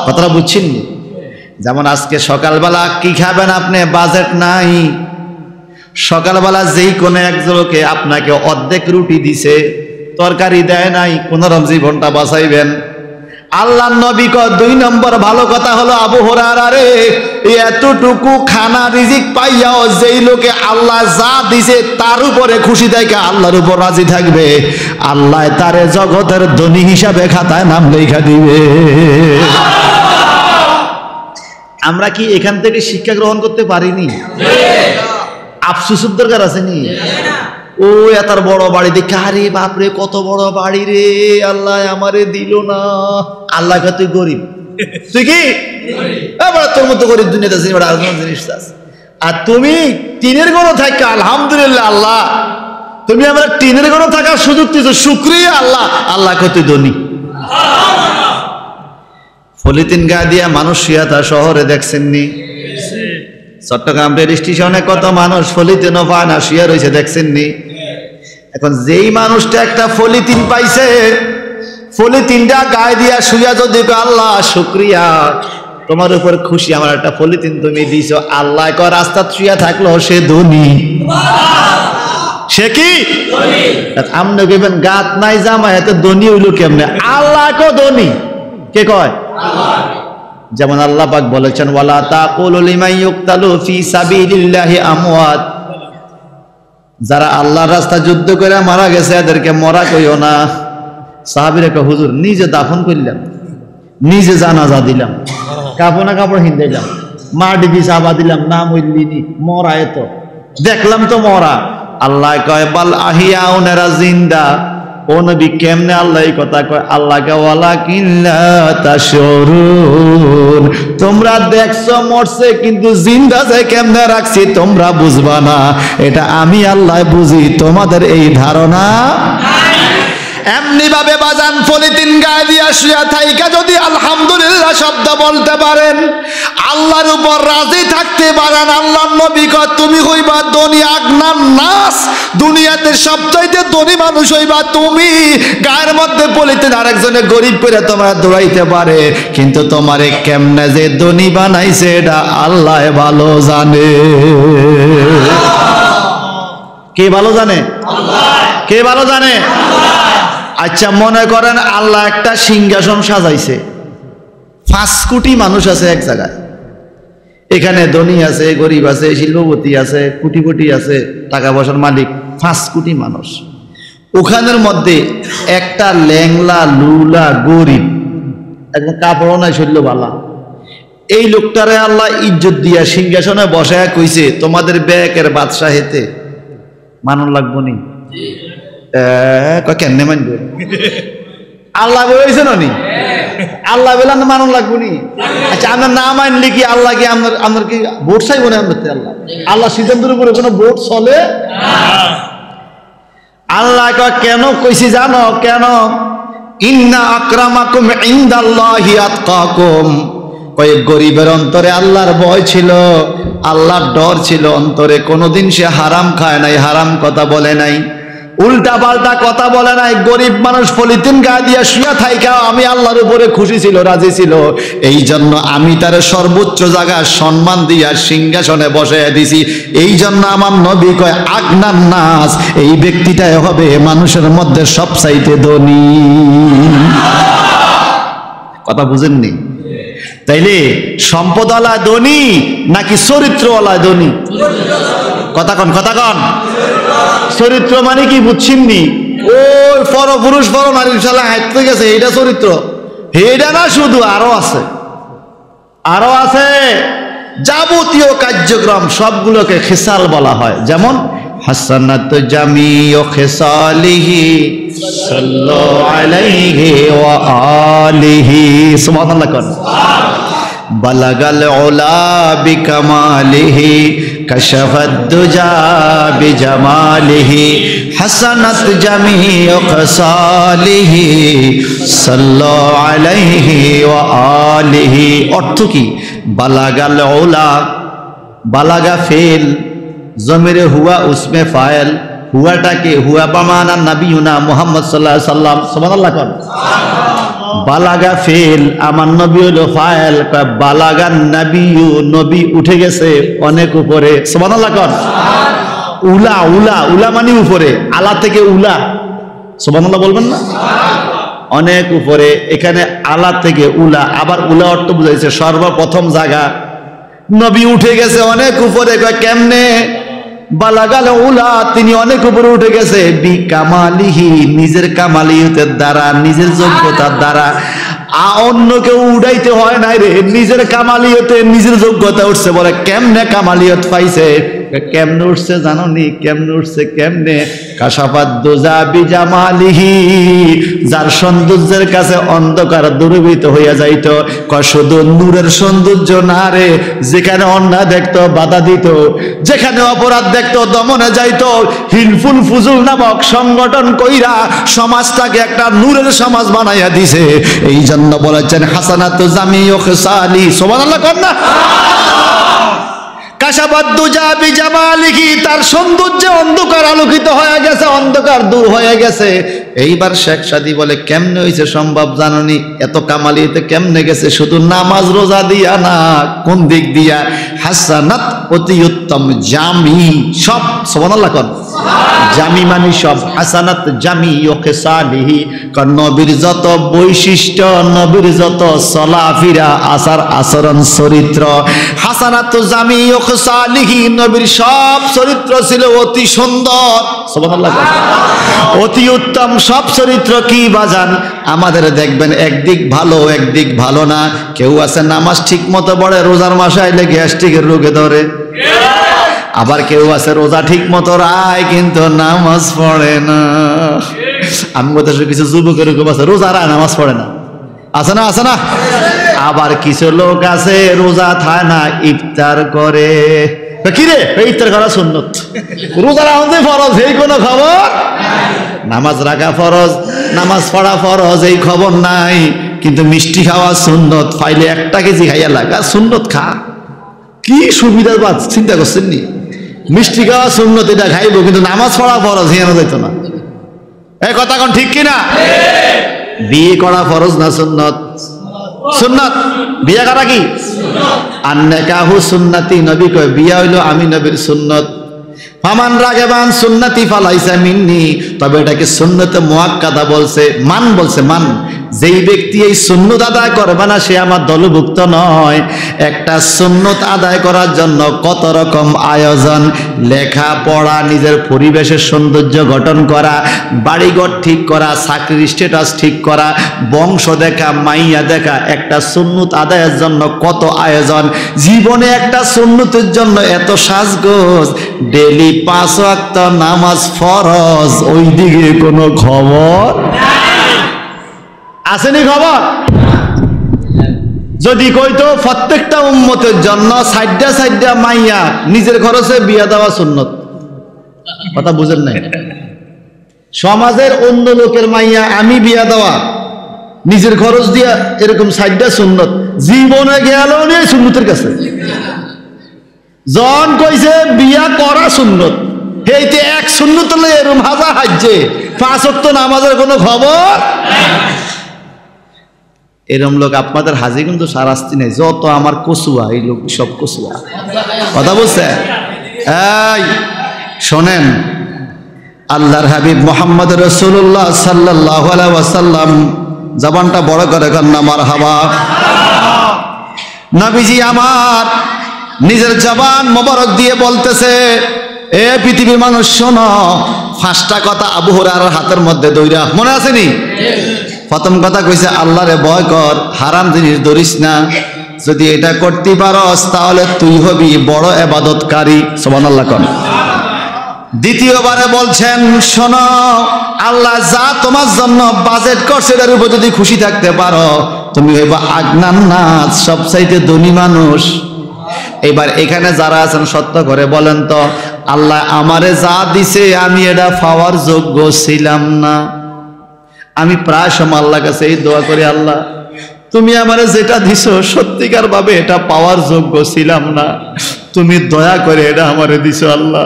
Speaker 1: কথাটা বুঝছেন? যেমন আজকে সকালবেলা কি খাবেন আপনি, বাজেট নাই, সকালবেলা যেই কোনো একজনকে আপনাকে অর্ধেক রুটি দিছে, তরকারি দেয় নাই, কোন রকম জীবনটা বাঁচাইবেন। আল্লাহর নবী কয় দুই নম্বর ভালো কথা হলো, আবু হুরায়রা রে, এতটুকু খানা রিজিক পাইয়াও যেই লোকে আল্লাহ যা দিছে তার উপরে খুশি থাকে, আল্লাহর উপর রাজি থাকবে, আল্লাহ তারে জগতের ধনী হিসাবে খাতায় নাম লেখা দিবে। আমরা কি এখান থেকে শিক্ষা গ্রহণ করতে পারিনি? আফসোসের দরকার আছে নি? ও এত বড় বাড়ি দেখে, আরে বাপরে কত বড় বাড়ি রে, আল্লাহ আমারে দিল না। আল্লাহ কে তুই গরিব, তুই কি তোর মতো গরিব দুনিয়াতে জিনিস। আর তুমি টিনের ঘরে থাকা, আলহামদুলিল্লাহ আল্লাহ তুমি আমরা টিনের ঘরে থাকার সুযোগ দিয়েছো, শুকরিয়া আল্লাহ। আল্লাহ কে তুই ধনী। পলিথিন গা দিয়া মানুষ শুয়া তা শহরে দেখছেননি? চট্টগ্রাম রেল স্টেশনে কত মানুষ পলিথিনও পায় না, শুয়ে রয়েছে, দেখছেননি? এখন যেই মানুষটা একটা পলিথিন পাইছে, পলিথিনটা গায়ে দিয়া শুয়া যদি আল্লাহ শুকরিয়া, তোমার উপর খুশি, আমার একটা পলিথিন তুমি দিছো, আল্লাহ কয় রাস্তা শুয়া থাকলো সে ধনী। সে কি আপনি কইবেন গাত নাই জামা এত ধনী হইল কেমনে? আল্লাহ কো ধনী। কে কয়? যেমন আল্লাহ পাক বলেছেন, ওয়ালা তাকুলু লিমান ইউকতালু ফি সাবিলিল্লাহি আমওয়াত, যারা আল্লাহর রাস্তায় যুদ্ধ করে মারা গেছে এদেরকে মরা কইও না। সাহাবীরা কয়, হুজুর নিজে দাফন করলাম, নিজে জানাজা দিলাম, কাপড় কাপড় হিন্দাইলাম, মাটি দিয়ে চাপা দিলাম, না মরলিনি, মরা এত দেখলাম তো মরা। আল্লাহ কয় বাল আহিয়াউন, এরা জিন্দা। ও নবী কেমনে আল্লাহ এই কথা কয়? আল্লাহকে ওয়ালাকিন লা তাশউরুন, তোমরা দেখছো মরছে কিন্তু জিন্দা যে কেমনে রাখছি তোমরা বুঝবা না, এটা আমি আল্লাহ বুঝি, তোমাদের এই ধারণা নাই। এমনি ভাবে বাজান পলিথিন গায়ে দিয়া শুয়া থাইকা যদি আলহামদুলিল্লাহ শব্দ বলতে পারেন, আল্লাহর উপর রাজি থাকতে পারেন, আল্লাহর নবী কয় তুমি হইবা ধনী আগনান নাস, দুনিয়াতে সবচাইতে ধনী মানুষ হইবা তুমি। গায়ের মধ্যে পলিথিন আরেকজনে গরিব করে তোমরা দৌড়াইতে পারে, কিন্তু তোমারে কেমনে যে ধনী বানাইছে এটা আল্লাহ ভালো জানে। কে ভালো জানে? কে ভালো জানে? আচ্ছা মনে করেন আল্লাহ একটা সিংহাসন সাজাইছে, 5 কোটি মানুষ আছে এক জায়গায়, এখানে ধনী আছে, গরিব আছে, শিল্পপতি আছে, কোটিপতি আছে, টাকা পয়সার মালিক, 5 কোটি মানুষ। ওখানের মধ্যে একটা ল্যাংলা লুলা গরিব, একদম কাপড় নাই, শৈল্য বালা, এই লোকটারে আল্লাহ ইজ্জত দিয়া সিংহাসনে বসায় কইছে তোমাদের ব্যাকের বাদশাহ হেতে মানুষ লাগবো নি? কেমনে মানবে? আল্লাহ বলেছেন নি, আল্লাহ বললেন মানুষ লাগবো নি? আচ্ছা আমরা না মানলে কি আল্লাহ কি আপনার কি ভোট চাইব না? আল্লাহ আল্লাহ সিদ্ধান্তের উপরে কোনো ভোট চলে? আল্লাহ কেন কইছি জানো? কেন? ইন্না আকরামাকুম ইনদাল্লাহি আতকাকুম। ওই গরিবের অন্তরে আল্লাহর ভয় ছিল, আল্লাহর ডর ছিল অন্তরে, কোনোদিন সে হারাম খায় নাই, হারাম কথা বলে নাই, উল্টা পাল্টা কথা বলে নাই। গরিব মানুষ পলিথিন গায়ে দিয়া শুয়া থাইকা আমি আল্লাহর উপরে খুশি ছিল, রাজি ছিল, এই জন্য আমি তার সর্বোচ্চ জায়গায় সম্মান দিয়া সিংহাসনে বসাইয়া দিছি। এই জন্য আমার নবী কয় আগনান নাস, এই ব্যক্তিটাই হবে মানুষের মধ্যে সবচাইতে ধনী। কথা বুঝেননি? তাইলে সম্পদওয়ালা ধনী নাকি চরিত্রওয়ালা ধনী? কথা কন, কথা কন। চরিত্র মানে কি বুঝছেননি? ওই পরপুরুষ পর নারীর শালা হাঁটতে গেছে, এটা চরিত্র? এটা না, শুধু আরো আছে, আরো আছে। যাবতীয় কার্যক্রম সবগুলোকে খিসাল বলা হয়। যেমন হাসানাত জামিউ খিসালিহি সাল্লাল্লাহু আলাইহি ওয়া আলিহি, সুবহানাল্লাহ কোন। বালাগাল উলা বিকামালিহি কাশাফাদ দুজা বিজামালিহি হাসানাত জামিউ খিসালিহি সাল্লাল্লাহু আলাইহি ওয়া আলিহি। অর্থ কি? বালাগাল উলা, বালাগা ফেল, জমিরে হুয়া উসমে ফাইল, হুয়াটাকে হুয়া বামানা নবিয়ুনা মুহাম্মদ সাল্লাল্লাহু আলাইহি সাল্লাম, সুবহানাল্লাহ কোন। বালাগা ফেল, আমার নবী হলো ফাইল, বালাগান নবিয়ু, নবী উঠে গেছে অনেক উপরে, সুবহানাল্লাহ কোন। উলা, উলা, উলা মানে উপরে, আলা থেকে উলা, সুবহানাল্লাহ বলবেন না? অনেক উপরে, এখানে আলা থেকে উলা, আবার উলা অর্থ বুঝাইছে সর্বপ্রথম জায়গা। নবী উঠে গেছে অনেক উপরে, কেমনে? বালাগাল উলা, তিনি অনেক উপরে উঠে গেছে, বি কামালিহি, নিজের কামালিয়তের দ্বারা, নিজের যোগ্যতার দ্বারা। অন্য কেউ উড়াইতে হয় নাই রে, নিজের কামালিয়তে নিজের যোগ্যতা উঠছে। বলে কেমনে কামালিয়ত পাইছে? কেমনে উঠছে জানো নি? কেমনে উঠছে? কেমনে? কাশাফাদ দুজা বিজামালিহি, যার সৌন্দর্যের কাছে অন্ধকার দূরীভূত হইয়া যাইত। শুধু নূরের সৌন্দর্য না রে, যেখানে অন্যায় দেখতো বাধা দিত, যেখানে অপরাধ দেখতো দমনে যাইত। হিলফুল ফুজুল নামক সংগঠন কইরা সমাজটাকে একটা নূরের সমাজ বানাইয়া দিছে। এই জন্য বলেছেন হাসানাতু জামিউ খিসালি, সুবহানাল্লাহ কোন না? কাশাফাদ দুজা বিজামালিহি, তার সৌন্দর্যে অন্ধকার আলোকিত হয়ে গেছে, অন্ধকার দূর হয়ে গেছে। এইবার শেখ সাদি বলে কেমনে হয়েছে সম্ভব জাননি? এত কামালিতে কেমনে গেছে? শুধু নামাজ রোজা দিয়া না, কোন দিক দিয়া? হাসানাত অতি উত্তম, জামি সব, সুবহানাল্লাহ কোন। জামি মানে সব, হাসানাত জামি ও খিসালিহি, নবীর যত বৈশিষ্ট্য, নবীর যত চলাফেরা, আচার আচরণ, চরিত্র, হাসানাত জামি ও খিসালিহি, নবীর সব চরিত্র ছিল অতি সুন্দর, সুবহানাল্লাহ, অতি উত্তম। সব চরিত্র কি বাজান? আমাদের দেখবেন একদিক ভালো, একদিক ভালো না। কেউ আছে নামাজ ঠিক মতো পড়ে, রোজার মাসে আইলে গ্যাস্ট্রিকের রোগে ধরে। আবার কেউ আছে রোজা ঠিক মতো রায়, কিন্তু নামাজ পড়ে না। আমি বলতে কিছু যুবকের আছে রোজা রায়, নামাজ পড়ে না, আছে না? আছে না? আবার কিছু লোক আছে রোজা থায় না, ইফতার করে। কি রে, ইফতার করা সুন্নত, রোজা রাখতে ফরজ, এই কোনো খবর? নামাজ রাখা ফরজ, নামাজ পড়া ফরজ এই খবর নাই, কিন্তু মিষ্টি খাওয়া সুন্নত। ফাইলে 1 কেজি খাইয়া লাগা সুন্নত খা, কি সুবিধা বাদ চিন্তা করছেন নি? মিষ্টি খাওয়া সুন্নত, এটা খাইব, কিন্তু নামাজ পড়া ফরজ হিয়ানো যাইতো না। এই কথা কোন ঠিক কিনা? বিয়ে করা ফরজ না সুন্নত? সুন্নত। বিয়ে করা কি? আর নেকাহু সুন্নতি, নবী কয় বিয়া হইলো আমি নবীর সুন্নত। ফামান রাগিবান সুন্নতি ফালাইসা মিন্নি, তবে এটাকে সুন্নতে মুআক্কাদা বলছে, মান বলছে, মান। যেই ব্যক্তি এই সুন্নত আদায় করবে না সে আমার দলভুক্ত নয়। একটা সুন্নত আদায় করার জন্য কত রকম আয়োজন, লেখাপড়া, নিজের পরিবেশের সৌন্দর্য গঠন করা, বাড়িঘর ঠিক করা, চাকরির স্ট্যাটাস ঠিক করা, বংশ দেখা, মাইয়া দেখা, একটা সুন্নত আদায়ের জন্য কত আয়োজন। জীবনে একটা সুন্নতের জন্য এত সাজগোজ, ডেলি 5 ওয়াক্ত নামাজ ফরজ, ওই দিকে কোনো খবর আসেনি? খবর যদি কইতো প্রত্যেকটা উম্মতের জন্য 60 মাইয়া নিজের খরচে বিয়া দেওয়া সুন্নত, কথা বুঝেন নাই? সমাজের অন্য লোকের মাইয়া আমি বিয়া দেওয়া নিজের খরচ দিয়া, এরকম 60 সুন্নত, জীবনে গেল নেই সুন্নতের কাছে। জন কইছে বিয়া করা সুন্নত, এইতে 1 সুন্নত লই এরকম হাজার হাজ্জে 5 ওয়াক্ত নামাজের কোনো খবর। এরম লোক আপনাদের হাজি কিন্তু সারাস্তি নেই, যত আমার কচুয়া, এই লোক সব কচুয়া। কথা বলছে? এই শোনেন, আল্লাহর হাবিব মুহাম্মদ রাসূলুল্লাহ সাল্লাল্লাহু আলাইহি ওয়াসাল্লাম, জবানটা বড় করে কন্না মারহাবা। নবীজি আমার নিজের জবান মোবারক দিয়ে বলতেছে, এ পৃথিবীর মানুষ শোনো, 5টা কথা আবু হুরায়রার হাতের মধ্যে দইরা, মনে আছেনি? প্রথম কথা কইছে আল্লাহরে ভয় কর, হারাম জিনিস ধরিস না, যদি এটা করতে পারস তাহলে তুই হবি বড় ইবাদতকারী। সুবহানাল্লাহ কোন। দ্বিতীয়বারে বলছেন, শোনো, আল্লাহ যা তোমার জন্য বাজেট করছে এর উপর যদি খুশি থাকতে পারো তুমি হইবা আগনান নাস, সবচাইতে ধনী মানুষ। এবার এখানে যারা আছেন সত্য করে বলেন তো, আল্লাহ আমারে যা দিছে আমি এটা পাওয়ার যোগ্য ছিলাম না? আমি প্রায় সময় আল্লাহর কাছে এই দোয়া করি, আল্লাহ তুমি আমারে যেটা দিছো সত্যিকার ভাবে এটা পাওয়ার যোগ্য ছিলাম না, তুমি দয়া করে এটা আমারে দিছো। আল্লাহ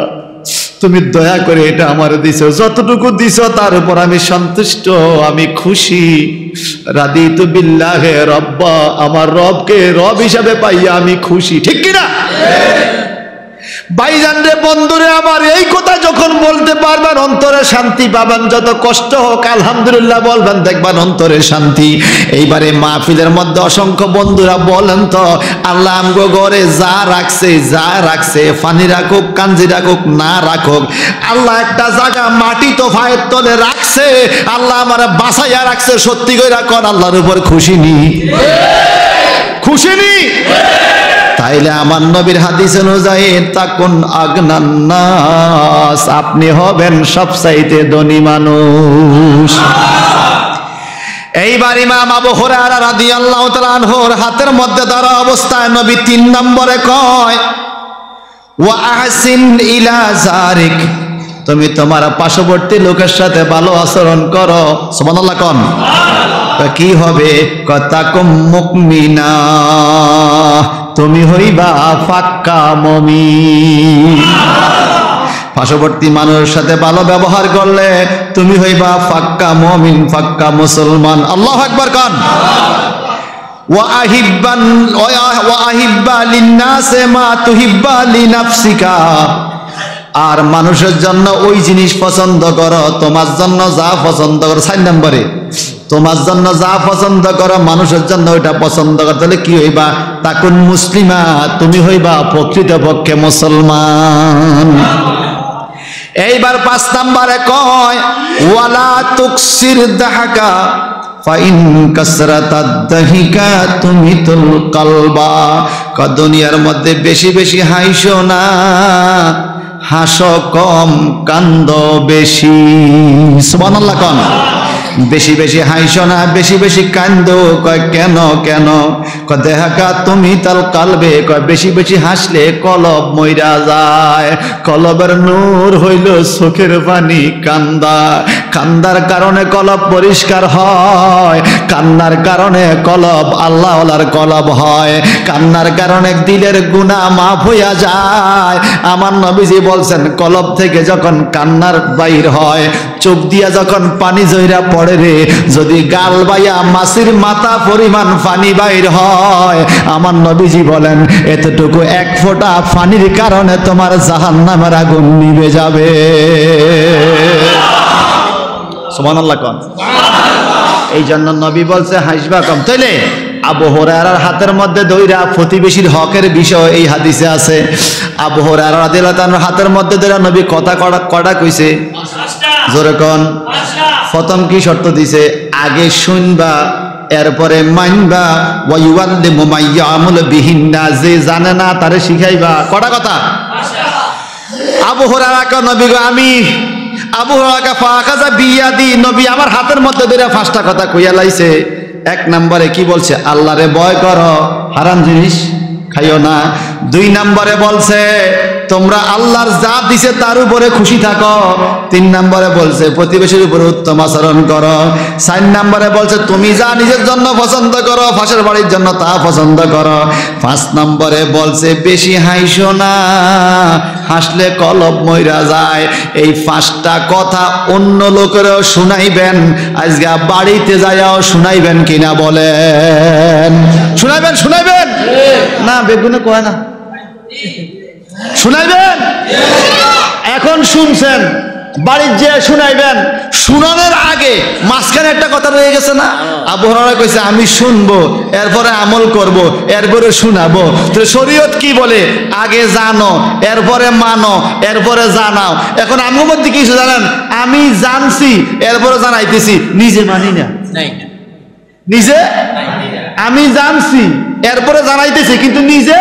Speaker 1: তুমি দয়া করে এটা আমারে দিছো, যতটুকু দিছো তার উপর আমি সন্তুষ্ট, আমি খুশি। রাদিতু বিল্লাহি রব্বা, আমার রবকে রব হিসাবে পাইয়া আমি খুশি। ঠিক কিনা? ভাইজান রে, বন্ধুরে আমার, এই কথা যখন বলতে পারবেন অন্তরে শান্তি পাবেন। যত কষ্ট হোক আলহামদুলিল্লাহ বলবেন, দেখবেন অন্তরে শান্তি। এইবারে মাহফিলের মধ্যে অসংখ্য বন্ধুরা বলেন তো, আল্লাহ আমগো ঘরে যা রাখছে, পানি রাখুক, কাঞ্জি রাখুক, না রাখুক, আল্লাহ একটা জায়গা মাটি তো পায়ের তলে রাখছে, আল্লাহ আমার বাঁচাইয়া রাখছে। সত্যি করে রাখুন, আল্লাহর উপর খুশি নি? খুশি নি? তাইলে আমার নবীর হাদিস অনুযায়ী তাকুন আগনান নাস, আপনি হবেন সবচাইতে ধনী মানুষ। এইবার ইমাম আবু হুরায়রা রাদিয়াল্লাহু তাআলা আনহুর হাতের মধ্যে ধরা অবস্থায় নবী 3 নম্বরে কয়, ওয়া আহসিন ইলা জারিক, তুমি তোমার পার্শ্ববর্তী লোকের সাথে ভালো আচরণ করো। সুবহানাল্লাহ কোন। কি হবে? তাকুম মুমিনা, তুমি হইবা পাক্কা মুমিন। পার্শ্ববর্তী মানুষের সাথে ভালো ব্যবহার করলে তুমি হইবা পাক্কা মুমিন, পাক্কা মুসলমান। আল্লাহু আকবার কোন। ওয়া আহিব্বা লিন্নাসে মা তুহিব্বা লিনাফসিকা, আর মানুষের জন্য ওই জিনিস পছন্দ করো তোমার জন্য যা পছন্দ করো। 4 নম্বরে, তোমার জন্য যা পছন্দ করো মানুষের জন্য ওইটা পছন্দ করো, তাহলে কি হইবা? তাকুন মুসলিমা, তুমি হইবা প্রকৃতপক্ষে মুসলমান। এইবার 5 নম্বরে কয়, ওয়ালা তুকসির দাহাকা ফাইন কাসরাতাদ দাহিকা তুমিতুল কলবা, দুনিয়ার মধ্যে বেশি বেশি হাসো না, হাসো কম, কান্দ বেশি। সুবহানাল্লাহ কোন। বেশি বেশি হাইসো না, বেশি বেশি কান্দো। কয় কেন কেন? কয় দেহাকা তুমি তাল কালবে, কয় বেশি বেশি হাসলে কলব মইরা যায়। কলবের নূর হইল চোখের পানি কান্দা, কান্দার কারণে কলব পরিষ্কার হয়, কান্নার কারণে কলব আল্লাহওয়ালার কলব হয়, কান্নার কারণে দিলের গুনাহ মাফ হইয়া যায়। আমার নবীজি বলছেন কলব থেকে যখন কান্নার বাইর হয়, চোখ দিয়া যখন পানি জইরা পড়ে রে, যদি গাল বাইয়া মাছির মাথা পরিমাণ পানি বাইর হয়, আমার নবীজি বলেন এতটুকু এক ফোঁটা পানির কারণে তোমার জাহান্নামের আগুন নিভে যাবে। সুবহানাল্লাহ কোন। এই জন্য নবী বলছে হাসবা কম। তাইলে আবু হুরায়রার হাতের মধ্যে দইরা প্রতিবেশীর হকের বিষয় এই হাদিসে আছে। আবু হুরায়রা রাদিয়াল্লাহু তাআলার হাতের মধ্যে দইরা নবী কথা কটা কইছে? জোরে কোন। প্রথম কি শর্ত দিছে? আগে শুনবা, এরপরে মানবা। ওয়া ইউআল্লিমু মাইয়ামুল বিহিন্না, যে জানে না তারে শিখাইবা। কটা কথা? আবু হুরায়রা কে নবী গো আমি আবু হুরায়রা ফাখাযা বিয়াদি, নবী আমার হাতের মধ্যে ধরে পাঁচটা কথা কইয়া লাইছে। এক নম্বরে কি বলছে? আল্লাহরে ভয় করো, হারাম জিনিস খাইও না। দুই নম্বরে বলছে তোমরা আল্লাহর যা দিছে তার উপরে খুশি থাকো। তিন নম্বরে বলছে প্রতিবেশীর উপরে উত্তম আচরণ করো। চার নম্বরে বলছে তুমি যা নিজের জন্য পছন্দ করো, পাশের বাড়ির জন্য তা পছন্দ করো। পাঁচ নম্বরে বলছে বেশি হাসো না, হাসলে কলব মইরা যায়। এই পাঁচটা কথা অন্য লোকেরও শুনাইবেন, আজকে বাড়িতে যাইয়াও শুনাইবেন কিনা বলেন? শুনাইবেন? শুনাইবেন না? বেগুনে কয় না শুনাইবেন? এখন শুনছেন, বাড়ির যে শুনাইবেন। শুনানোর আগে মাঝখানে একটা কথা রয়ে গেছে না? আবু হুরায়রা কইছে আমি শুনবো, এরপরে আমল করব, এরপরে শুনাবো। তো শরীয়ত কি বলে? আগে জানো, এরপরে মানো, এরপরে জানাও। এখন আমার মধ্যে কিছু জানেন, আমি জানছি এরপরে জানাইতেছি, নিজে মানি না। নিজে আমি জানছি এরপরে জানাইতেছি, কিন্তু নিজে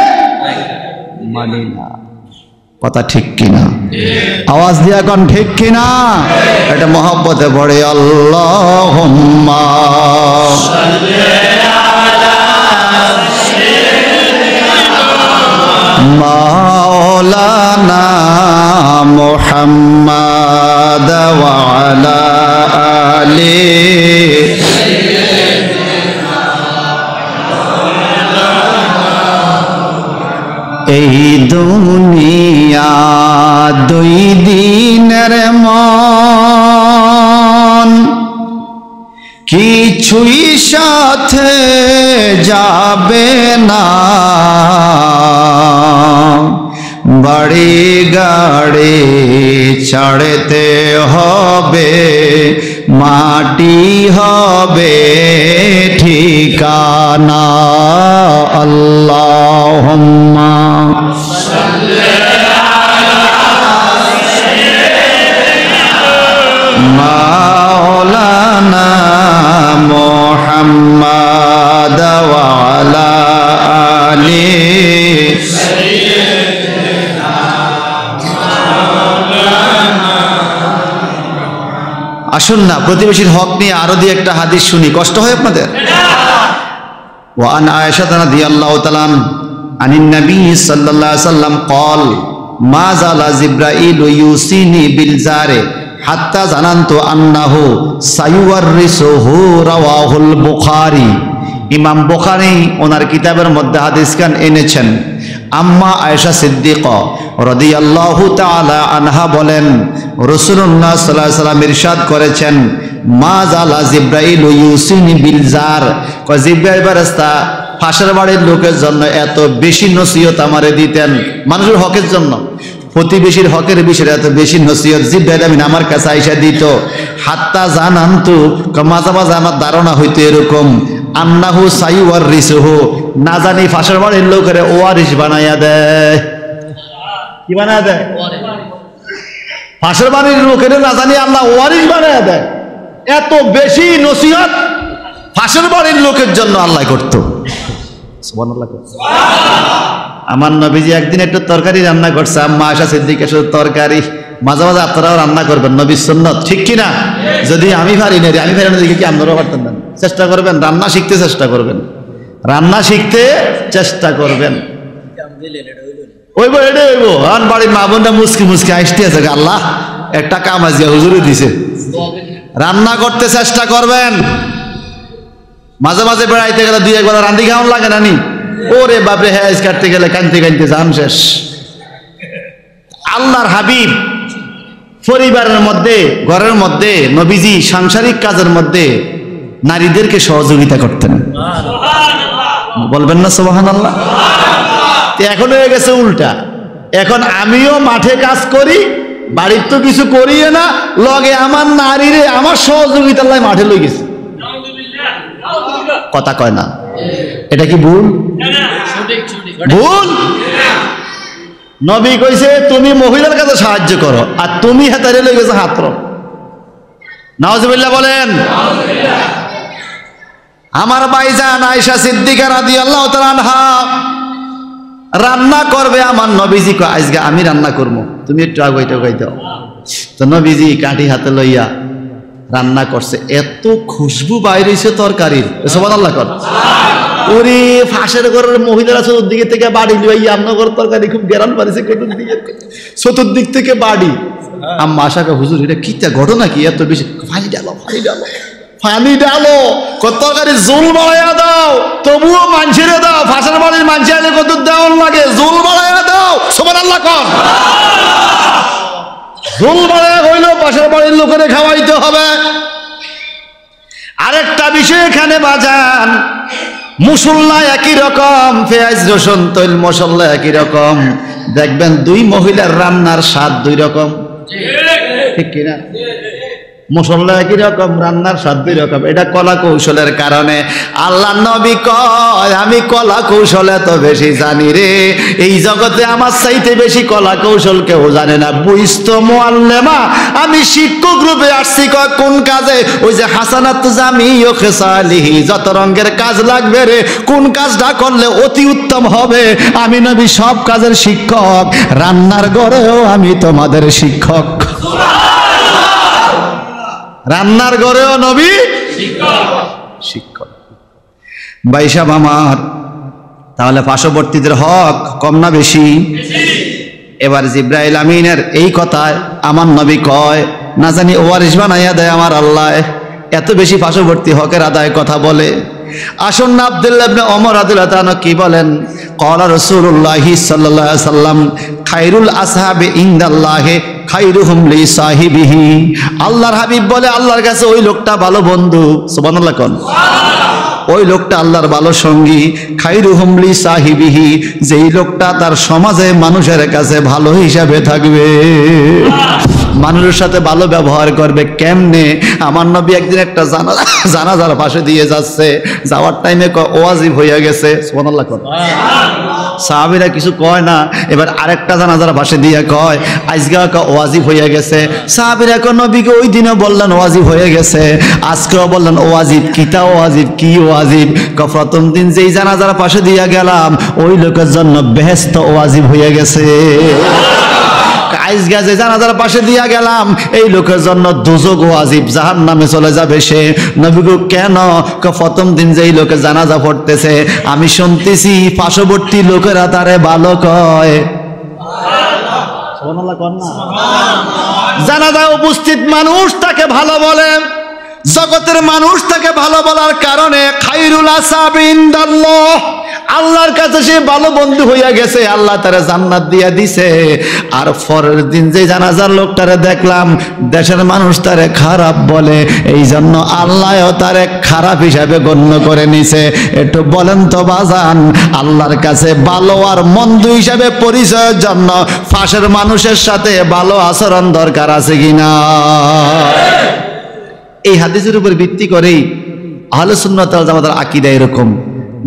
Speaker 1: মানি না। কথা ঠিক কিনা? আওয়াজ দিয়া কোন ঠিক কিনা? এটা মহব্বতে পড়ে আল্লাহুম্মা সাল্লি আলা সাইয়্যিদিনা মাওলানা মুহাম্মাদ ওয়া আলা আলিহি। এই দুনিয়া দুই দিনের মন, কিছুই সাথে যাবে না। বাড়ি গাড়ি ছাড়তে হবে, মাটি হবে ঠিকানা। আল্লাহুম্মা সাল্লি আলা সাইয়্যিদিনা মাওলানা মুহাম্মাদ ওয়া আলা আলিহি। আসুন না প্রতিবেশীর হক নিয়ে আরো দিয়ে একটা হাদিস শুনি, কষ্ট হয় আপনাদের? ওয়ান আয়েশা রাদিয়াল্লাহু তাআলা আনিন নবী সাল্লাল্লাহু আলাইহি ওয়াসাল্লাম قال মা যালা জিবরাইল ইউসিনি বিল জারে হাত্তা জানান্তু আন্নাহু সায়ুওয়ারিসুহু রাওয়াহুল বুখারী। ইমাম বুখারী ওনার কিতাবের মধ্যে হাদিস খান এনেছেন। আম্মা আয়েশা সিদ্দিকা রাদিয়াল্লাহু তাআলা আনহা বলেন রাসূলুল্লাহ সাল্লাল্লাহু আলাইহি ওয়াসাল্লাম ইরশাদ করেছেন মা যালা জিবরাইল ইউসিনি বিল জার, কয় জিবরাইল ফেরেশতা পাশের বাড়ির লোকের জন্য এত বেশি নসিহত আমারে দিতেন, মানুষের হকের জন্য, প্রতিবেশীর হকের বিষয়ে এত বেশি নসিহত জিবরাইল আমিন আমার কাছে আইসা দিত। হাত্তা জানান্তু, মাঝে মাঝে আমার ধারণা হইতো এরকম, আন্নাহু সায়ুওয়ারিসুহু, না জানি পাশের বাড়ির লোকের ওয়ারিস বানাইয়া দেয়। কি বানাইয়া দেয়? পাশের বাড়ির লোকের না জানি আল্লাহ ওয়ারিস বানাইয়া দেয়। এত বেশি নসিহত পাশের বাড়ির লোকের জন্য আল্লাহ করতো। সুবহানাল্লাহ। আমার নবীজি একদিন একটু তরকারি রান্না করছে, আম্মা আয়েশা সিদ্দিকা শুধু তরকারি মাঝে মাঝে আপনারাও রান্না করবেন, নবীর সুন্নাত, ঠিক কিনা? যদি আমি পারি না দিকে কি আপনারাও পারতেন না? চেষ্টা করবেন, রান্না শিখতে চেষ্টা করবেন, রান্না শিখতে চেষ্টা করবেন। ওইব এটা হইব। আর বাড়ির মা বোনটা মুসকি মুসকি আসতে আছে, আল্লাহ একটা কাম আজকে হুজুরে দিছে। রান্না করতে চেষ্টা করবেন। মাঝে মাঝে বেড়াইতে গেলে 2-1 বার রান্দি খাওয়ান লাগে না নি? ওরে বাপরে, হেজ কাটতে গেলে কানতে কানতে জান শেষ। আল্লাহর হাবিব পরিবারের মধ্যে, ঘরের মধ্যে নবীজি সাংসারিক কাজের মধ্যে নারীদেরকে সহযোগিতা করতেন। বলবেন না সুবহানাল্লাহ? এখন হয়ে গেছে উল্টা। এখন আমিও মাঠে কাজ করি, বাড়ির তো কিছু করিয়ে না, লগে আমার নারীরে আমার সহযোগিতার লাই মাঠে লই গেছে। কথা কয় না, এটা কি ভুল? ভুল। নবী কইছে তুমি মহিলার কাছে সাহায্য করো, আর তুমি হাতারে লই গেছে হাত। নাউজুবিল্লাহ বলেন। আমার ভাইজান আয়েশা সিদ্দিকা রাদিয়াল্লাহু তাআলা আনহা রান্না করবে, আমার নবীজি কয় আজকে আমি রান্না করবো, তুমি একটু আগাইতে গাইতে। তো নবীজি কাঠি হাতে লইয়া রান্না করছে, এত খুশবু বাইর হইছে তরকারির, সুবহানাল্লাহ কর। ওরে ফাঁসের ঘরের মহিলারা চতুর্দিকে থেকে বাড়ি লইয়া, আপনার তরকারি খুব গেরান পারিছে চতুর্দিক থেকে বাড়ি। আম্মা আশাকে হুজুর এটা কিটা ঘটনা কি এত বেশি? পানি ডালো, পানি ডালো, পানি ডালো, তরকারি জোল বাড়াইয়া দাও, তবুও মানুষেরে দাও, ফাঁসের বাড়ির মানুষ আলে কত দেওয়ার লাগে, জোল বাড়াইয়া দাও, সুবহানাল্লাহ কর। জোল বাড়াইয়া হইল পাশের বাড়ির লোকের খাওয়াইতে হবে। আরেকটা বিষয় এখানে বাজান, মুসল্লা একই রকম, পেঁয়াজ রসুন তৈল মশলা একই রকম, দেখবেন 2 মহিলার রান্নার স্বাদ 2 রকম, ঠিক কিনা? মশলা একই রকম, রান্নার স্বাদ 2 রকম। এটা কলা কৌশলের কারণে। আল্লাহ নবী কয় আমি কলা কৌশল এত বেশি জানি রে, এই জগতে আমার চাইতে বেশি কলা কৌশল কেউ জানে না। বুইস্ত মুআল্লিমা, আমি শিক্ষক রূপে আসছি। কয় কোন কাজে? ওই যে হাসানাত জামিউ খিসালিহি, যত রঙের কাজ লাগবে রে, কোন কাজটা করলে অতি উত্তম হবে। আমি নবী সব কাজের শিক্ষক, রান্নার ঘরেও আমি তোমাদের শিক্ষক। রান্নার ঘরেও নবী শিক্ষক। ভাই সাহেব আমার, তাহলে পার্শ্ববর্তীদের হক কম না বেশি? এবার জিব্রাইল আমিনের এই কথায় আমার নবী কয় না জানি ওয়ারিশ বানাইয়া দেয় আমার আল্লাহ, এত বেশি পার্শ্ববর্তী হকের আদায় কথা বলে। আসুন না আব্দুল্লাহ ইবনে ওমর রাদিয়াল্লাহু তাআলা কি বলেন? ক্বালা রাসূলুল্লাহি সাল্লাল্লাহু আলাইহি ওয়াসাল্লাম খায়রুল আসহাবি ইনদাল্লাহি খায়রুহুম লিসাহিবিহি। আল্লাহর হাবিব বলে আল্লাহর কাছে ওই লোকটা ভালো বন্ধু, সুবহানাল্লাহ কোন? ওই লোকটা আল্লাহর ভালো সঙ্গী, খায়রুহুম লিসাহিবিহি, যেই লোকটা তার সমাজে মানুষের কাছে ভালো হিসাবে থাকবে, মানুষের সাথে ভালো ব্যবহার করবে। কেমনে? আমার নবী একদিন একটা জানাজার পাশে দিয়ে যাচ্ছে, যাওয়ার টাইমে ওয়াজিব হইয়া গেছে, সুবহানাল্লাহ কোন? সাহাবীরা কিছু কয় না। এবার আরেকটা জানাজার পাশে দিয়ে কয় আজকে ওয়াজিব হইয়া গেছে। সাহাবীরা কয় নবীকে ওই দিনও বললেন ওয়াজিব হয়ে গেছে, আজকেও বললেন ওয়াজিব। কিতা ওয়াজিব? কি ওয়াজিব? প্রথম দিন যেই জানাজার পাশে দিয়ে গেলাম ওই লোকের জন্য বেহেশত ওয়াজিব হয়ে গেছে, আজকে যে জানাজার পাশে দিয়া গেলাম এই লোকের জন্য দোজখ ওয়াজিব, জাহান্নামে চলে যাবে সে। নবী গো কেন? প্রথম দিন যেই লোকে জানাজা পড়তেছে আমি শুনতেছি পার্শ্ববর্তী লোকেরা তারে ভালো কয়, সুবহানাল্লাহ কোন না? জানাজায় উপস্থিত মানুষ তাকে ভালো বলে, জগতের মানুষ তাকে ভালো বলার কারণে খায়রুল আসহাবি ইনদাল্লাহ, আল্লাহর কাছে সে ভালো বন্ধু হইয়া গেছে, আল্লাহ তারে জান্নাত দিয়া দিছে। আর পরের দিন যে জানাজার লোকটারে দেখলাম দেশের মানুষ তারে খারাপ বলে, এই জন্য আল্লাহও তারে খারাপ হিসাবে গণ্য করে নিছে। একটু বলেন তো বাজান, আল্লাহর কাছে ভালো আর মন্দ হিসাবে পরিচয়ের জন্য পাশের মানুষের সাথে ভালো আচরণ দরকার আছে কিনা? এই হাদিসের উপর ভিত্তি করেই আহলে সুন্নাত ওয়াল জামাতের আকীদা এরকম।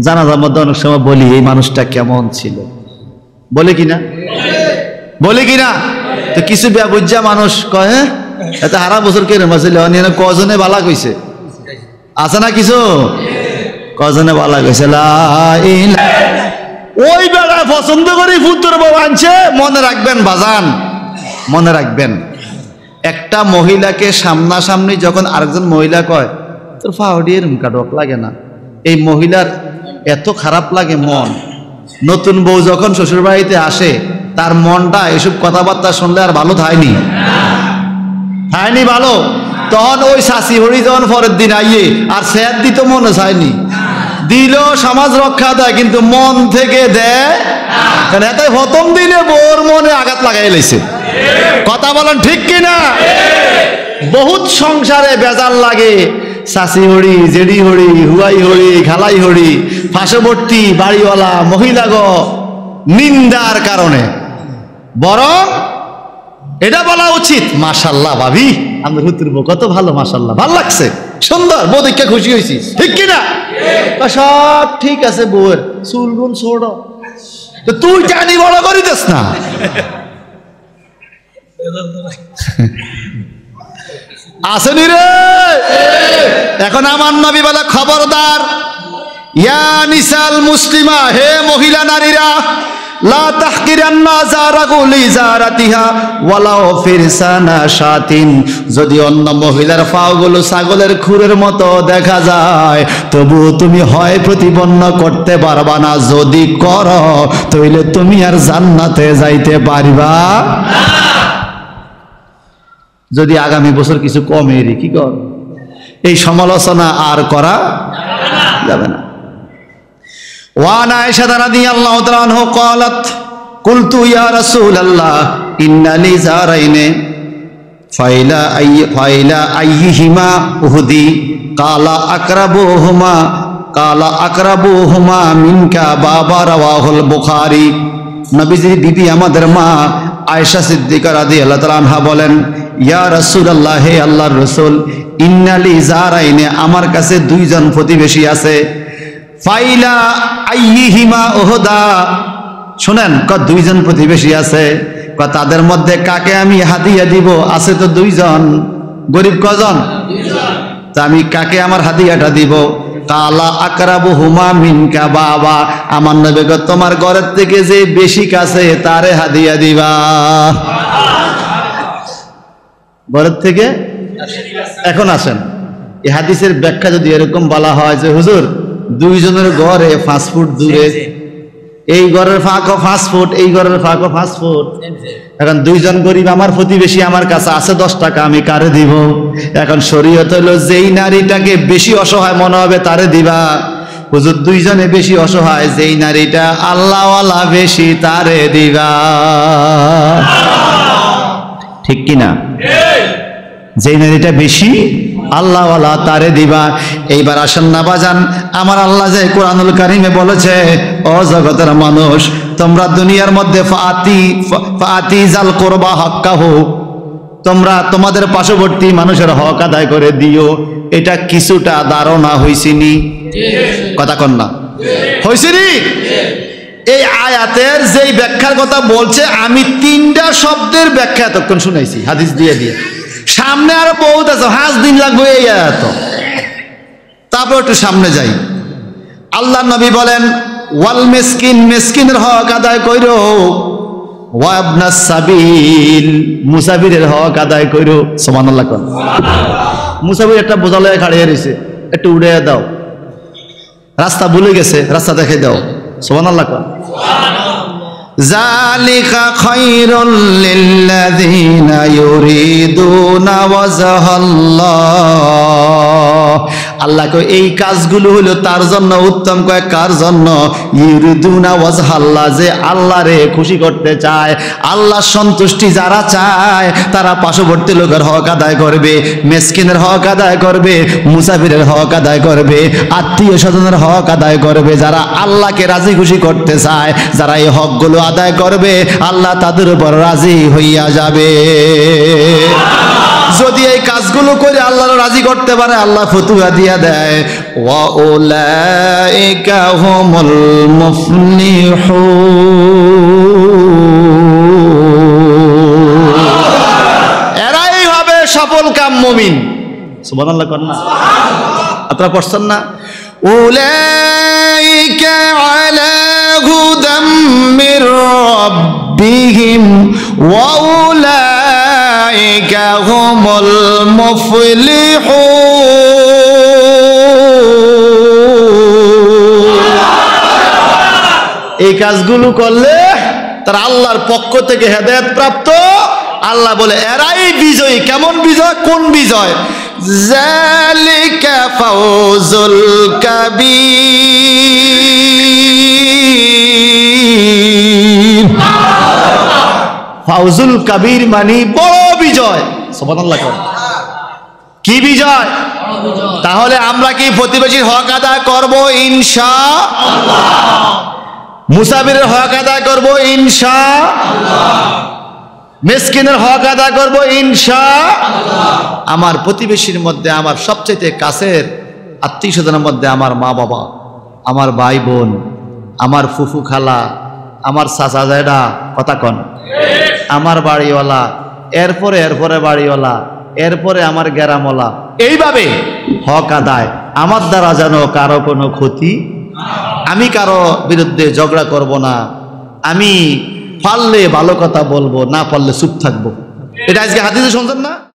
Speaker 1: জানাজার মধ্যে অনেক সময় বলি এই মানুষটা কেমন ছিল, বলে কিনা? বলে কিনা? তো কিছু বুঝা মানুষ কয় হ্যাঁ এত হারা বছর কে রেমাছিল, কজনে বালা কইছে, আছে না কিছু কজনে বালা কইছে। ওই বেড়া পছন্দ করে ফুতুর বউ আনছে, মনে রাখবেন বাজান মনে রাখবেন, একটা মহিলাকে সামনাসামনি যখন আরেকজন মহিলা কয় তোর ফাউডি এরম কাটক লাগে না, এই মহিলার এত খারাপ লাগে মন। নতুন বউ যখন শ্বশুর বাড়িতে আসে তার মনটা এসব কথাবার্তা শুনলে আর ভালো থায়নি ভালো। তখন ওই শাশি হরি যখন পরের দিন আইয়ে আর স্যার দিত মনে চায়নি, দিল সমাজ রক্ষা দেয় কিন্তু মন থেকে দেয়। এটাই প্রথম দিনে বউর মনে আঘাত লাগাই লাইছে। কথা বলেন ঠিক কিনা? বহুত সংসারে বেজার লাগে, শাশি হরি, জেডি হরি, হুয়াই হরি, খালাই হরি, পার্শ্ববর্তী বাড়িওয়ালা মহিলাগ নিন্দার কারণে। বরং এটা বলা উচিত, মাশাল্লাহ ভাবি আমাদের হুতুর বউ কত ভালো, মাশাল্লাহ ভাল লাগছে, সুন্দর বউ দেখে খুশি হয়েছি, ঠিক কিনা? সব ঠিক আছে, বউয়ের চুলগুন ছোট, তুই জানি বড় করিতেস না। আসেনি রে? এখন আমার নবী বলে খবরদার, ইয়া নিসাল মুসলিমা, হে মহিলা নারীরা, লা তাহকিরান্না জারাগুলি জারাতিহা ওয়ালাউ ফিরসানা শাতিন, যদি অন্য মহিলার পাগুলো ছাগলের খুরের মতো দেখা যায় তবু তুমি হয় প্রতিপন্ন করতে পারবা না, যদি করো তাহলে তুমি আর জান্নাতে যাইতে পারবা না। যদি আগামী বছর কিছু কমেরই কি কর, এই সমালোচনা আর করা যাবে না। وعن عائشة رضي الله تعالى عنها قالت قلت يا رسول الله إن لي زارين فإلى أيهما أهدي قال أقربوهما منك بابا رواه البخاري। নবীজি বিবি আমাদের মা আয়েশা সিদ্দিকা রাদিয়াল্লাহু তাআলা আনহা বলেন, ইয়া রাসূলুল্লাহ, হে আল্লাহর রাসূল, ইন্না লি জারাইনে, আমার কাছে দুইজন প্রতিবেশী আছে। ফাইলা আইহিমা ওহদা, শুনেন, দুইজন প্রতিবেশী আছে, তাদের মধ্যে কাকে আমি হাদিয়া দিব? আছে তো দুইজন, গরিব কজন? তা আমি কাকে আমার হাদিয়াটা দিব? কালা আকরাবুহুমা মিনকা বাবা, আমার নবী গো তোমার ঘরের থেকে যে বেশি কাছে তারে হাদিয়া দিবা। ঘরের থেকে এখন আসেন, এই হাদিসের ব্যাখ্যা যদি এরকম বলা হয় যে হুজুর দুইজনের ঘরে 5 ফুট দূরে, এই ঘরের ফাঁকও 5 ফুট, এই ঘরের ফাঁকও 5 ফুট, এখন দুইজন গরিব আমার প্রতিবেশী, আমার কাছে আছে 10 টাকা, আমি কারে দিব? এখন শরীয়ত হলো যেই নারীটাকে বেশি অসহায় মনে হবে তারে দিবা। হুজুর দুইজনে বেশি অসহায়, যেই নারীটা আল্লাহওয়ালা বেশি তারে দিবা, ঠিক কিনা? যেই নারীটা বেশি আল্লাহওয়ালা তারে দিবা। এইবার আসেন না বাজান, আমার আল্লাহ যে কোরআনুল কারিমে বলেছে, ও জগতের মানুষ, তোমরা দুনিয়ার মধ্যে ফাতি জাল কুরবা হাক্কাহু, তোমরা তোমাদের পার্শ্ববর্তী মানুষের হক আদায় করে দিও। এটা কিছুটা ধারণা হইছিনি? কথা কন না, হইছিনি? এই আয়াতের যেই ব্যাখ্যার কথা বলছে, আমি 3টা শব্দের ব্যাখ্যা এতক্ষণ শুনাইছি হাদিস দিয়ে দিয়ে। সামনে আরো বহুত আছে, 5 দিন লাগবে এই আয়াত। তারপর একটু সামনে যাই। আল্লাহ নবী বলেন, ওয়াল মিসকিন, মিসকিনের হক আদায় কইরো, ওয়া ইবনাস সাবিল, মুসাফিরের হক আদায় কইরো। সুবহানাল্লাহ কোন। মুসাফির একটা বোঝা লয়ে খাড়িয়ে রইছে, একটু উড়ে দাও, রাস্তা ভুলে গেছে, রাস্তা দেখাই দাও। সুবহানাল্লাহ কোন। যালিকা খায়রুল লিল্লাযিনা ইউরিদুনা ওয়াজহাল্লাহ, আল্লাহ কয় এই কাজগুলো হলো তার জন্য উত্তম। কয় কার জন্য? ইউরিদুনা ওয়াজহাল্লাহ, যে আল্লাহরে খুশি করতে চায়, আল্লাহ সন্তুষ্টি যারা চায় তারা পার্শ্ববর্তী লোকের হক আদায় করবে, মিসকিনের হক আদায় করবে, মুসাফিরের হক আদায় করবে, আত্মীয় স্বজনের হক আদায় করবে। যারা আল্লাহকে রাজি খুশি করতে চায়, যারা এই হকগুলো আদায় করবে, আল্লাহ তাদের উপর রাজি হইয়া যাবে। যদি এই কাজগুলো করে আল্লাহর রাজি করতে পারে, আল্লাহ ফতুয়া দিয়া দেয়, ওয়া উলাইকা হুমুল মুফলিহুন, এরাই হবে সফল কাম মুমিন। সুবহানাল্লাহ কোন না? আপনারা পড়ছেন না? উলাইকা আলা হুদাম মির রাব্বিহিম ওয়া উলাইকা মুফলিহুন। এই কাজগুলো করলে তারা আল্লাহর পক্ষ থেকে হেদায়েত প্রাপ্ত। আল্লাহ বলে এরাই বিজয়ী। কেমন বিজয়? কোন বিজয়? যালিকা ফাউজুল কাবীর। ফাউজুল কাবীর মানে বড় বিজয়। সুবহানাল্লাহ। কি বিজয়? তাহলে আমরা কি প্রতিবেশীর হক আদায় করব ইনশাআল্লাহ? মুসাফিরের হক আদায় করব ইনশাআল্লাহ। মিসকিনের হক আদায় করব ইনশাআল্লাহ। আমার প্রতিবেশীর মধ্যে আমার সবচেয়ে কাছের আত্মীয় স্বজনের মধ্যে আমার মা বাবা, আমার ভাই বোন, আমার ফুফু খালা, আমার চাচা জায়ডা, কথা কন, আমার বাড়িওয়ালা, এরপরে বাড়িওয়ালা, এরপরে আমার গ্রামওয়ালা, এইভাবে হক আদায়। আমার দ্বারা যেন কারো কোনো ক্ষতি, আমি কারো বিরুদ্ধে ঝগড়া করব না, আমি পারলে ভালো কথা বলবো, না পারলে চুপ থাকবো। এটা আজকে হাদিসে শুনছেন না?